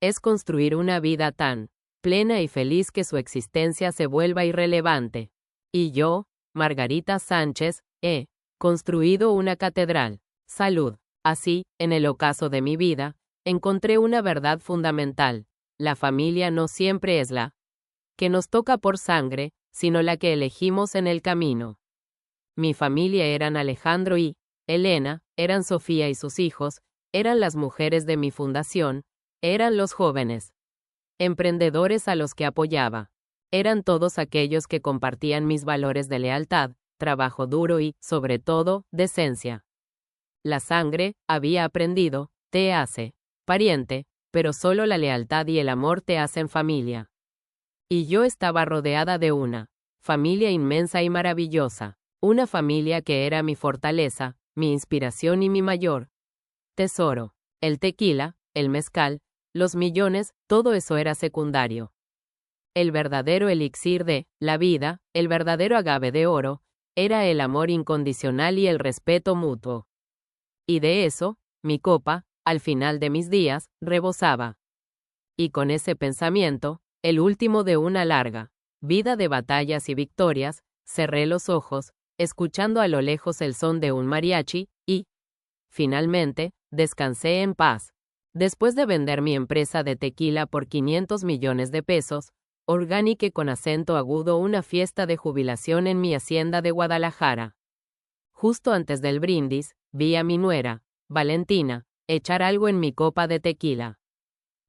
Es construir una vida tan plena y feliz que su existencia se vuelva irrelevante. Y yo, Margarita Sánchez, he construido una catedral. Salud. Así, en el ocaso de mi vida, encontré una verdad fundamental. La familia no siempre es la que nos toca por sangre, sino la que elegimos en el camino. Mi familia eran Alejandro y Elena, eran Sofía y sus hijos, eran las mujeres de mi fundación, eran los jóvenes emprendedores a los que apoyaba. Eran todos aquellos que compartían mis valores de lealtad, trabajo duro y, sobre todo, decencia. La sangre, había aprendido, te hace pariente, pero solo la lealtad y el amor te hacen familia. Y yo estaba rodeada de una familia inmensa y maravillosa, una familia que era mi fortaleza, mi inspiración y mi mayor tesoro. El tequila, el mezcal, los millones, todo eso era secundario. El verdadero elixir de la vida, el verdadero agave de oro, era el amor incondicional y el respeto mutuo. Y de eso, mi copa, al final de mis días, rebosaba. Y con ese pensamiento, el último de una larga vida de batallas y victorias, cerré los ojos, escuchando a lo lejos el son de un mariachi, y, finalmente, descansé en paz. Después de vender mi empresa de tequila por 500 millones de pesos, organiqué con acento agudo una fiesta de jubilación en mi hacienda de Guadalajara. Justo antes del brindis, vi a mi nuera, Valentina, echar algo en mi copa de tequila.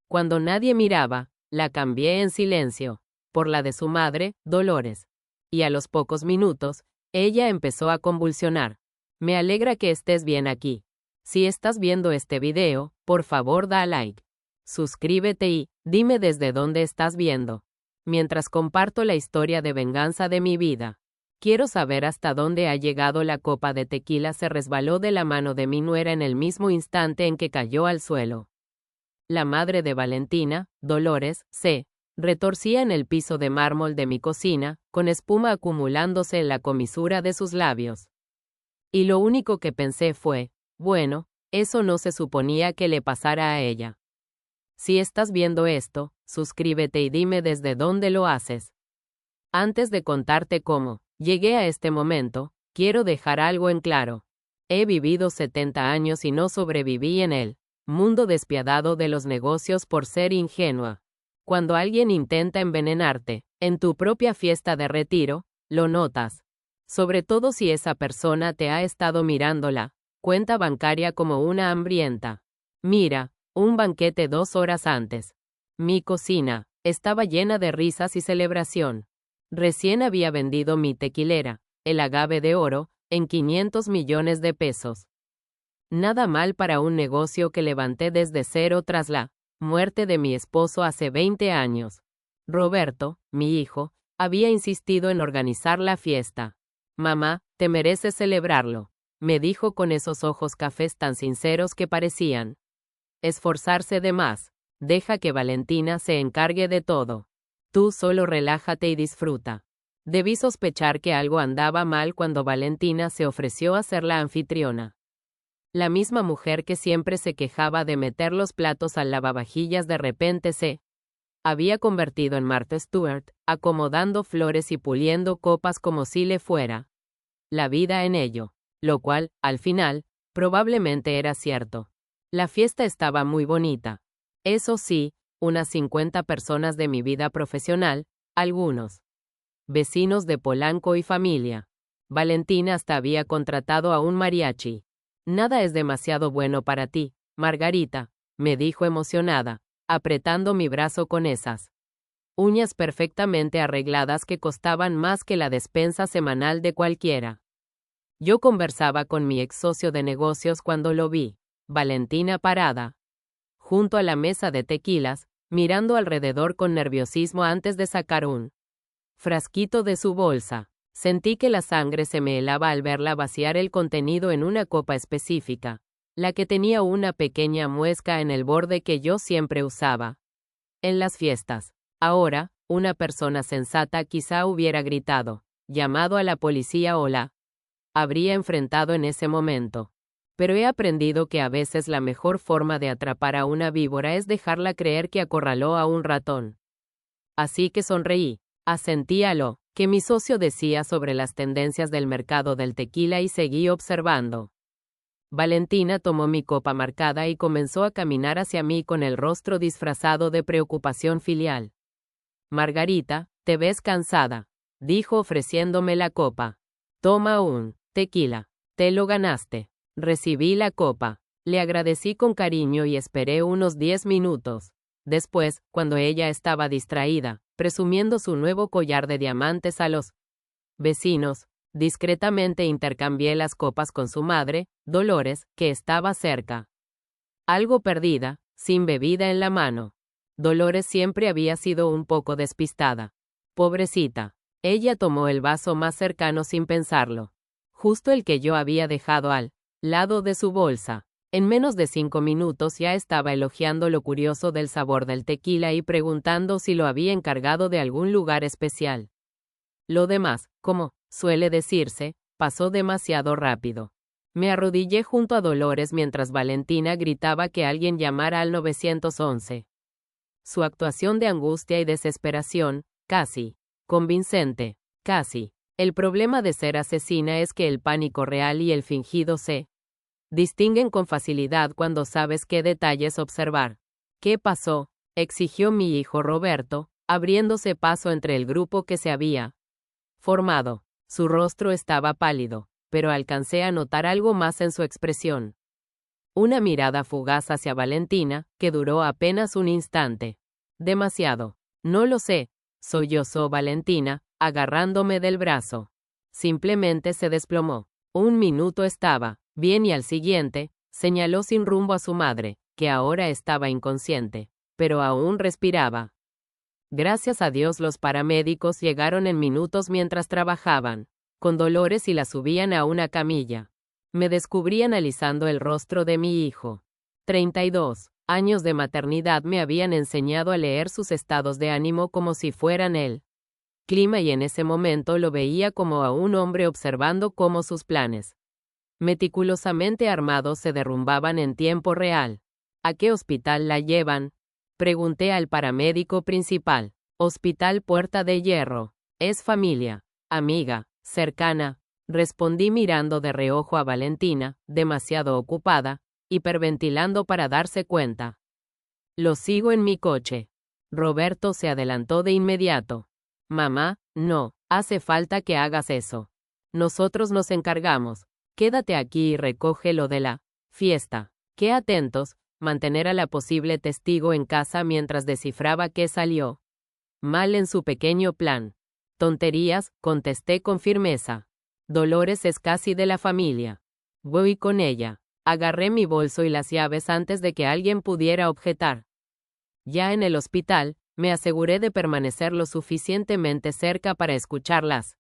Cuando nadie miraba, la cambié en silencio, por la de su madre, Dolores. Y a los pocos minutos, ella empezó a convulsionar. Me alegra que estés bien aquí. Si estás viendo este video, por favor da like. Suscríbete y, dime desde dónde estás viendo. Mientras comparto la historia de venganza de mi vida. Quiero saber hasta dónde ha llegado la copa de tequila se resbaló de la mano de mi nuera en el mismo instante en que cayó al suelo. La madre de Valentina, Dolores, se retorcía en el piso de mármol de mi cocina, con espuma acumulándose en la comisura de sus labios. Y lo único que pensé fue, bueno, eso no se suponía que le pasara a ella. Si estás viendo esto, suscríbete y dime desde dónde lo haces. Antes de contarte cómo llegué a este momento, quiero dejar algo en claro. He vivido 70 años y no sobreviví en el mundo despiadado de los negocios por ser ingenua. Cuando alguien intenta envenenarte, en tu propia fiesta de retiro, lo notas. Sobre todo si esa persona te ha estado mirando la cuenta bancaria como una hambrienta. Mira, un banquete 2 horas antes. Mi cocina estaba llena de risas y celebración. Recién había vendido mi tequilera, el agave de oro, en 500 millones de pesos. Nada mal para un negocio que levanté desde cero tras la muerte de mi esposo hace 20 años. Roberto, mi hijo, había insistido en organizar la fiesta. Mamá, te mereces celebrarlo, me dijo con esos ojos cafés tan sinceros que parecían esforzarse de más. Deja que Valentina se encargue de todo. Tú solo relájate y disfruta. Debí sospechar que algo andaba mal cuando Valentina se ofreció a ser la anfitriona. La misma mujer que siempre se quejaba de meter los platos al lavavajillas de repente se había convertido en Martha Stewart, acomodando flores y puliendo copas como si le fuera la vida en ello, lo cual, al final, probablemente era cierto. La fiesta estaba muy bonita. Eso sí, unas 50 personas de mi vida profesional, algunos vecinos de Polanco y familia. Valentina hasta había contratado a un mariachi. Nada es demasiado bueno para ti, Margarita, me dijo emocionada, apretando mi brazo con esas uñas perfectamente arregladas que costaban más que la despensa semanal de cualquiera. Yo conversaba con mi ex socio de negocios cuando lo vi, Valentina parada junto a la mesa de tequilas, mirando alrededor con nerviosismo antes de sacar un frasquito de su bolsa. Sentí que la sangre se me helaba al verla vaciar el contenido en una copa específica, la que tenía una pequeña muesca en el borde que yo siempre usaba en las fiestas. Ahora, una persona sensata quizá hubiera gritado, llamado a la policía o la habría enfrentado en ese momento. Pero he aprendido que a veces la mejor forma de atrapar a una víbora es dejarla creer que acorraló a un ratón. Así que sonreí, asentí a lo que mi socio decía sobre las tendencias del mercado del tequila y seguí observando. Valentina tomó mi copa marcada y comenzó a caminar hacia mí con el rostro disfrazado de preocupación filial. Margarita, te ves cansada, dijo ofreciéndome la copa. Toma un tequila, te lo ganaste. Recibí la copa. Le agradecí con cariño y esperé unos 10 minutos. Después, cuando ella estaba distraída, presumiendo su nuevo collar de diamantes a los vecinos, discretamente intercambié las copas con su madre, Dolores, que estaba cerca. Algo perdida, sin bebida en la mano. Dolores siempre había sido un poco despistada. Pobrecita. Ella tomó el vaso más cercano sin pensarlo. Justo el que yo había dejado al lado de su bolsa. En menos de 5 minutos ya estaba elogiando lo curioso del sabor del tequila y preguntando si lo había encargado de algún lugar especial. Lo demás, como suele decirse, pasó demasiado rápido. Me arrodillé junto a Dolores mientras Valentina gritaba que alguien llamara al 911. Su actuación de angustia y desesperación, casi convincente, casi. El problema de ser asesina es que el pánico real y el fingido se distinguen con facilidad cuando sabes qué detalles observar. ¿Qué pasó?, exigió mi hijo Roberto, abriéndose paso entre el grupo que se había formado. Su rostro estaba pálido, pero alcancé a notar algo más en su expresión. Una mirada fugaz hacia Valentina, que duró apenas un instante. Demasiado. No lo sé, sollozó Valentina, agarrándome del brazo. Simplemente se desplomó. Un minuto estaba bien y al siguiente, señaló sin rumbo a su madre, que ahora estaba inconsciente, pero aún respiraba. Gracias a Dios los paramédicos llegaron en minutos mientras trabajaban con Dolores y la subían a una camilla. Me descubrí analizando el rostro de mi hijo. 32 años de maternidad me habían enseñado a leer sus estados de ánimo como si fueran el clima y en ese momento lo veía como a un hombre observando cómo sus planes, meticulosamente armados, se derrumbaban en tiempo real. ¿A qué hospital la llevan?, pregunté al paramédico principal. Hospital Puerta de Hierro. Es familia, amiga, cercana, respondí mirando de reojo a Valentina, demasiado ocupada, hiperventilando para darse cuenta. Lo sigo en mi coche. Roberto se adelantó de inmediato. Mamá, no, hace falta que hagas eso. Nosotros nos encargamos. Quédate aquí y recoge lo de la fiesta. Qué atentos, mantener a la posible testigo en casa mientras descifraba qué salió mal en su pequeño plan. Tonterías, contesté con firmeza. Dolores es casi de la familia. Voy con ella. Agarré mi bolso y las llaves antes de que alguien pudiera objetar. Ya en el hospital, me aseguré de permanecer lo suficientemente cerca para escuchar las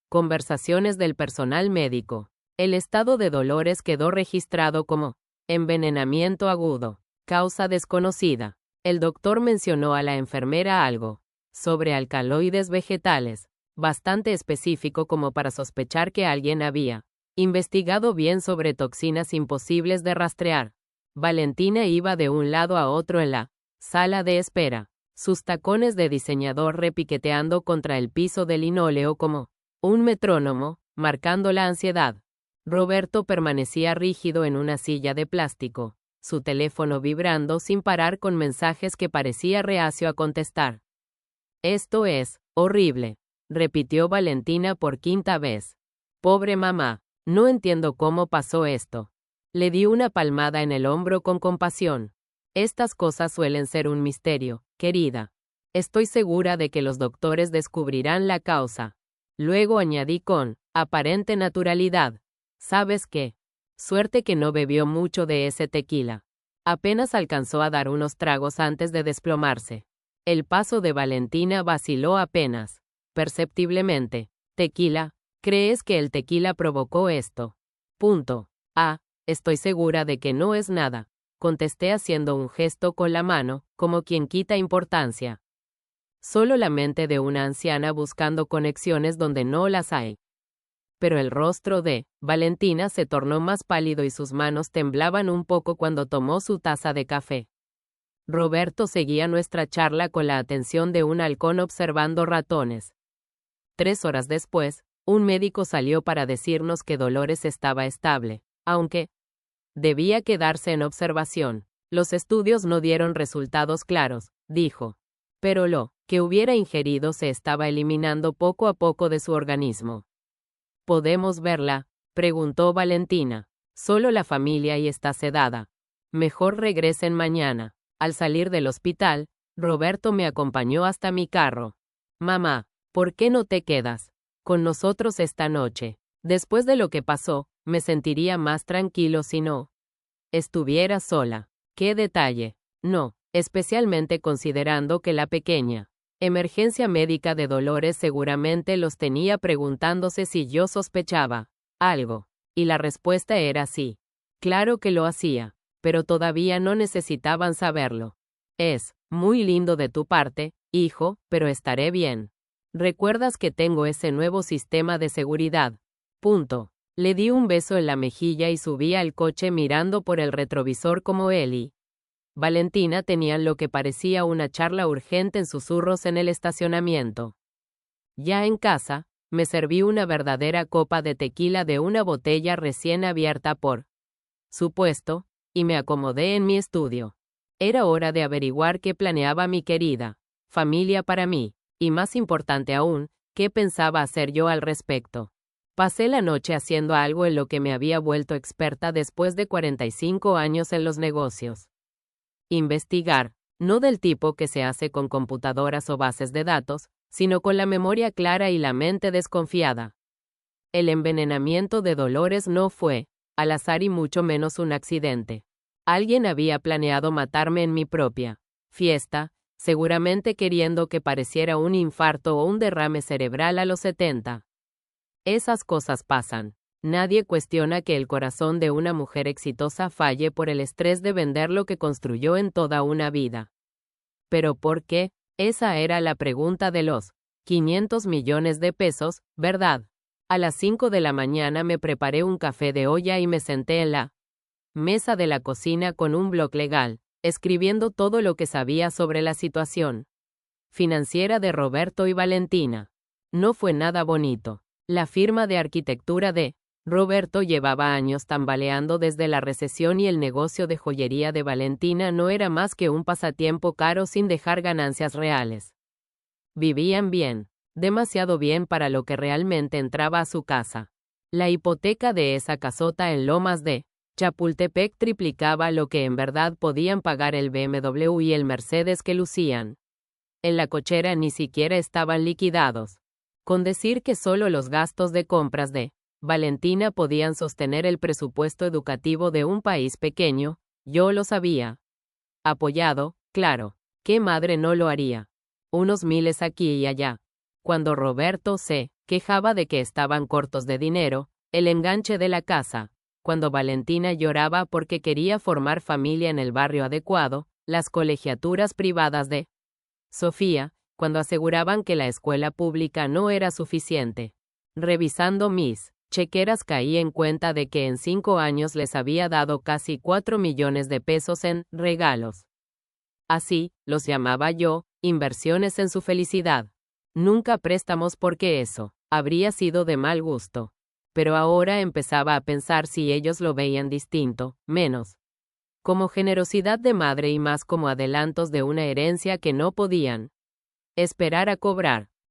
conversaciones del personal médico. El estado de Dolores quedó registrado como envenenamiento agudo, causa desconocida. El doctor mencionó a la enfermera algo sobre alcaloides vegetales, bastante específico como para sospechar que alguien había investigado bien sobre toxinas imposibles de rastrear. Valentina iba de un lado a otro en la sala de espera, sus tacones de diseñador repiqueteando contra el piso de linóleo como un metrónomo, marcando la ansiedad. Roberto permanecía rígido en una silla de plástico, su teléfono vibrando sin parar con mensajes que parecía reacio a contestar. Esto es horrible, repitió Valentina por 5ª vez. Pobre mamá, no entiendo cómo pasó esto. Le di una palmada en el hombro con compasión. Estas cosas suelen ser un misterio, querida. Estoy segura de que los doctores descubrirán la causa. Luego añadí con aparente naturalidad. ¿Sabes qué? Suerte que no bebió mucho de ese tequila. Apenas alcanzó a dar unos tragos antes de desplomarse. El paso de Valentina vaciló apenas perceptiblemente. Tequila, ¿crees que el tequila provocó esto? Punto. Ah, estoy segura de que no es nada, contesté haciendo un gesto con la mano, como quien quita importancia. Solo la mente de una anciana buscando conexiones donde no las hay. Pero el rostro de Valentina se tornó más pálido y sus manos temblaban un poco cuando tomó su taza de café. Roberto seguía nuestra charla con la atención de un halcón observando ratones. 3 horas después, un médico salió para decirnos que Dolores estaba estable, aunque debía quedarse en observación. Los estudios no dieron resultados claros, dijo, pero lo que hubiera ingerido se estaba eliminando poco a poco de su organismo. ¿Podemos verla?, preguntó Valentina. Solo la familia y está sedada. Mejor regresen mañana. Al salir del hospital, Roberto me acompañó hasta mi carro. Mamá, ¿por qué no te quedas con nosotros esta noche? Después de lo que pasó, me sentiría más tranquilo si no estuviera sola. ¿Qué detalle? No, especialmente considerando que la pequeña emergencia médica de Dolores seguramente los tenía preguntándose si yo sospechaba algo. Y la respuesta era sí. Claro que lo hacía, pero todavía no necesitaban saberlo. Es muy lindo de tu parte, hijo, pero estaré bien. ¿Recuerdas que tengo ese nuevo sistema de seguridad? Punto. Le di un beso en la mejilla y subí al coche mirando por el retrovisor como él y Valentina tenían lo que parecía una charla urgente en susurros en el estacionamiento. Ya en casa, me serví una verdadera copa de tequila de una botella recién abierta por supuesto, y me acomodé en mi estudio. Era hora de averiguar qué planeaba mi querida familia para mí, y más importante aún, qué pensaba hacer yo al respecto. Pasé la noche haciendo algo en lo que me había vuelto experta después de 45 años en los negocios. Investigar, no del tipo que se hace con computadoras o bases de datos, sino con la memoria clara y la mente desconfiada. El envenenamiento de Dolores no fue al azar y mucho menos un accidente. Alguien había planeado matarme en mi propia fiesta, seguramente queriendo que pareciera un infarto o un derrame cerebral a los 70. Esas cosas pasan. Nadie cuestiona que el corazón de una mujer exitosa falle por el estrés de vender lo que construyó en toda una vida. ¿Pero por qué? Esa era la pregunta de los 500 millones de pesos, ¿verdad? A las 5 de la mañana me preparé un café de olla y me senté en la mesa de la cocina con un bloc legal, escribiendo todo lo que sabía sobre la situación financiera de Roberto y Valentina. No fue nada bonito. La firma de arquitectura de Roberto llevaba años tambaleando desde la recesión y el negocio de joyería de Valentina no era más que un pasatiempo caro sin dejar ganancias reales. Vivían bien, demasiado bien para lo que realmente entraba a su casa. La hipoteca de esa casota en Lomas de Chapultepec triplicaba lo que en verdad podían pagar el BMW y el Mercedes que lucían. En la cochera ni siquiera estaban liquidados. Con decir que solo los gastos de compras de Valentina podían sostener el presupuesto educativo de un país pequeño, yo lo sabía. Apoyado, claro, ¿qué madre no lo haría? Unos miles aquí y allá. Cuando Roberto se quejaba de que estaban cortos de dinero, el enganche de la casa. Cuando Valentina lloraba porque quería formar familia en el barrio adecuado, las colegiaturas privadas de Sofía, cuando aseguraban que la escuela pública no era suficiente. Revisando mis chequeras caí en cuenta de que en 5 años les había dado casi 4 millones de pesos en regalos. Así, los llamaba yo, inversiones en su felicidad. Nunca préstamos porque eso habría sido de mal gusto. Pero ahora empezaba a pensar si ellos lo veían distinto, menos como generosidad de madre y más como adelantos de una herencia que no podían esperar a cobrar.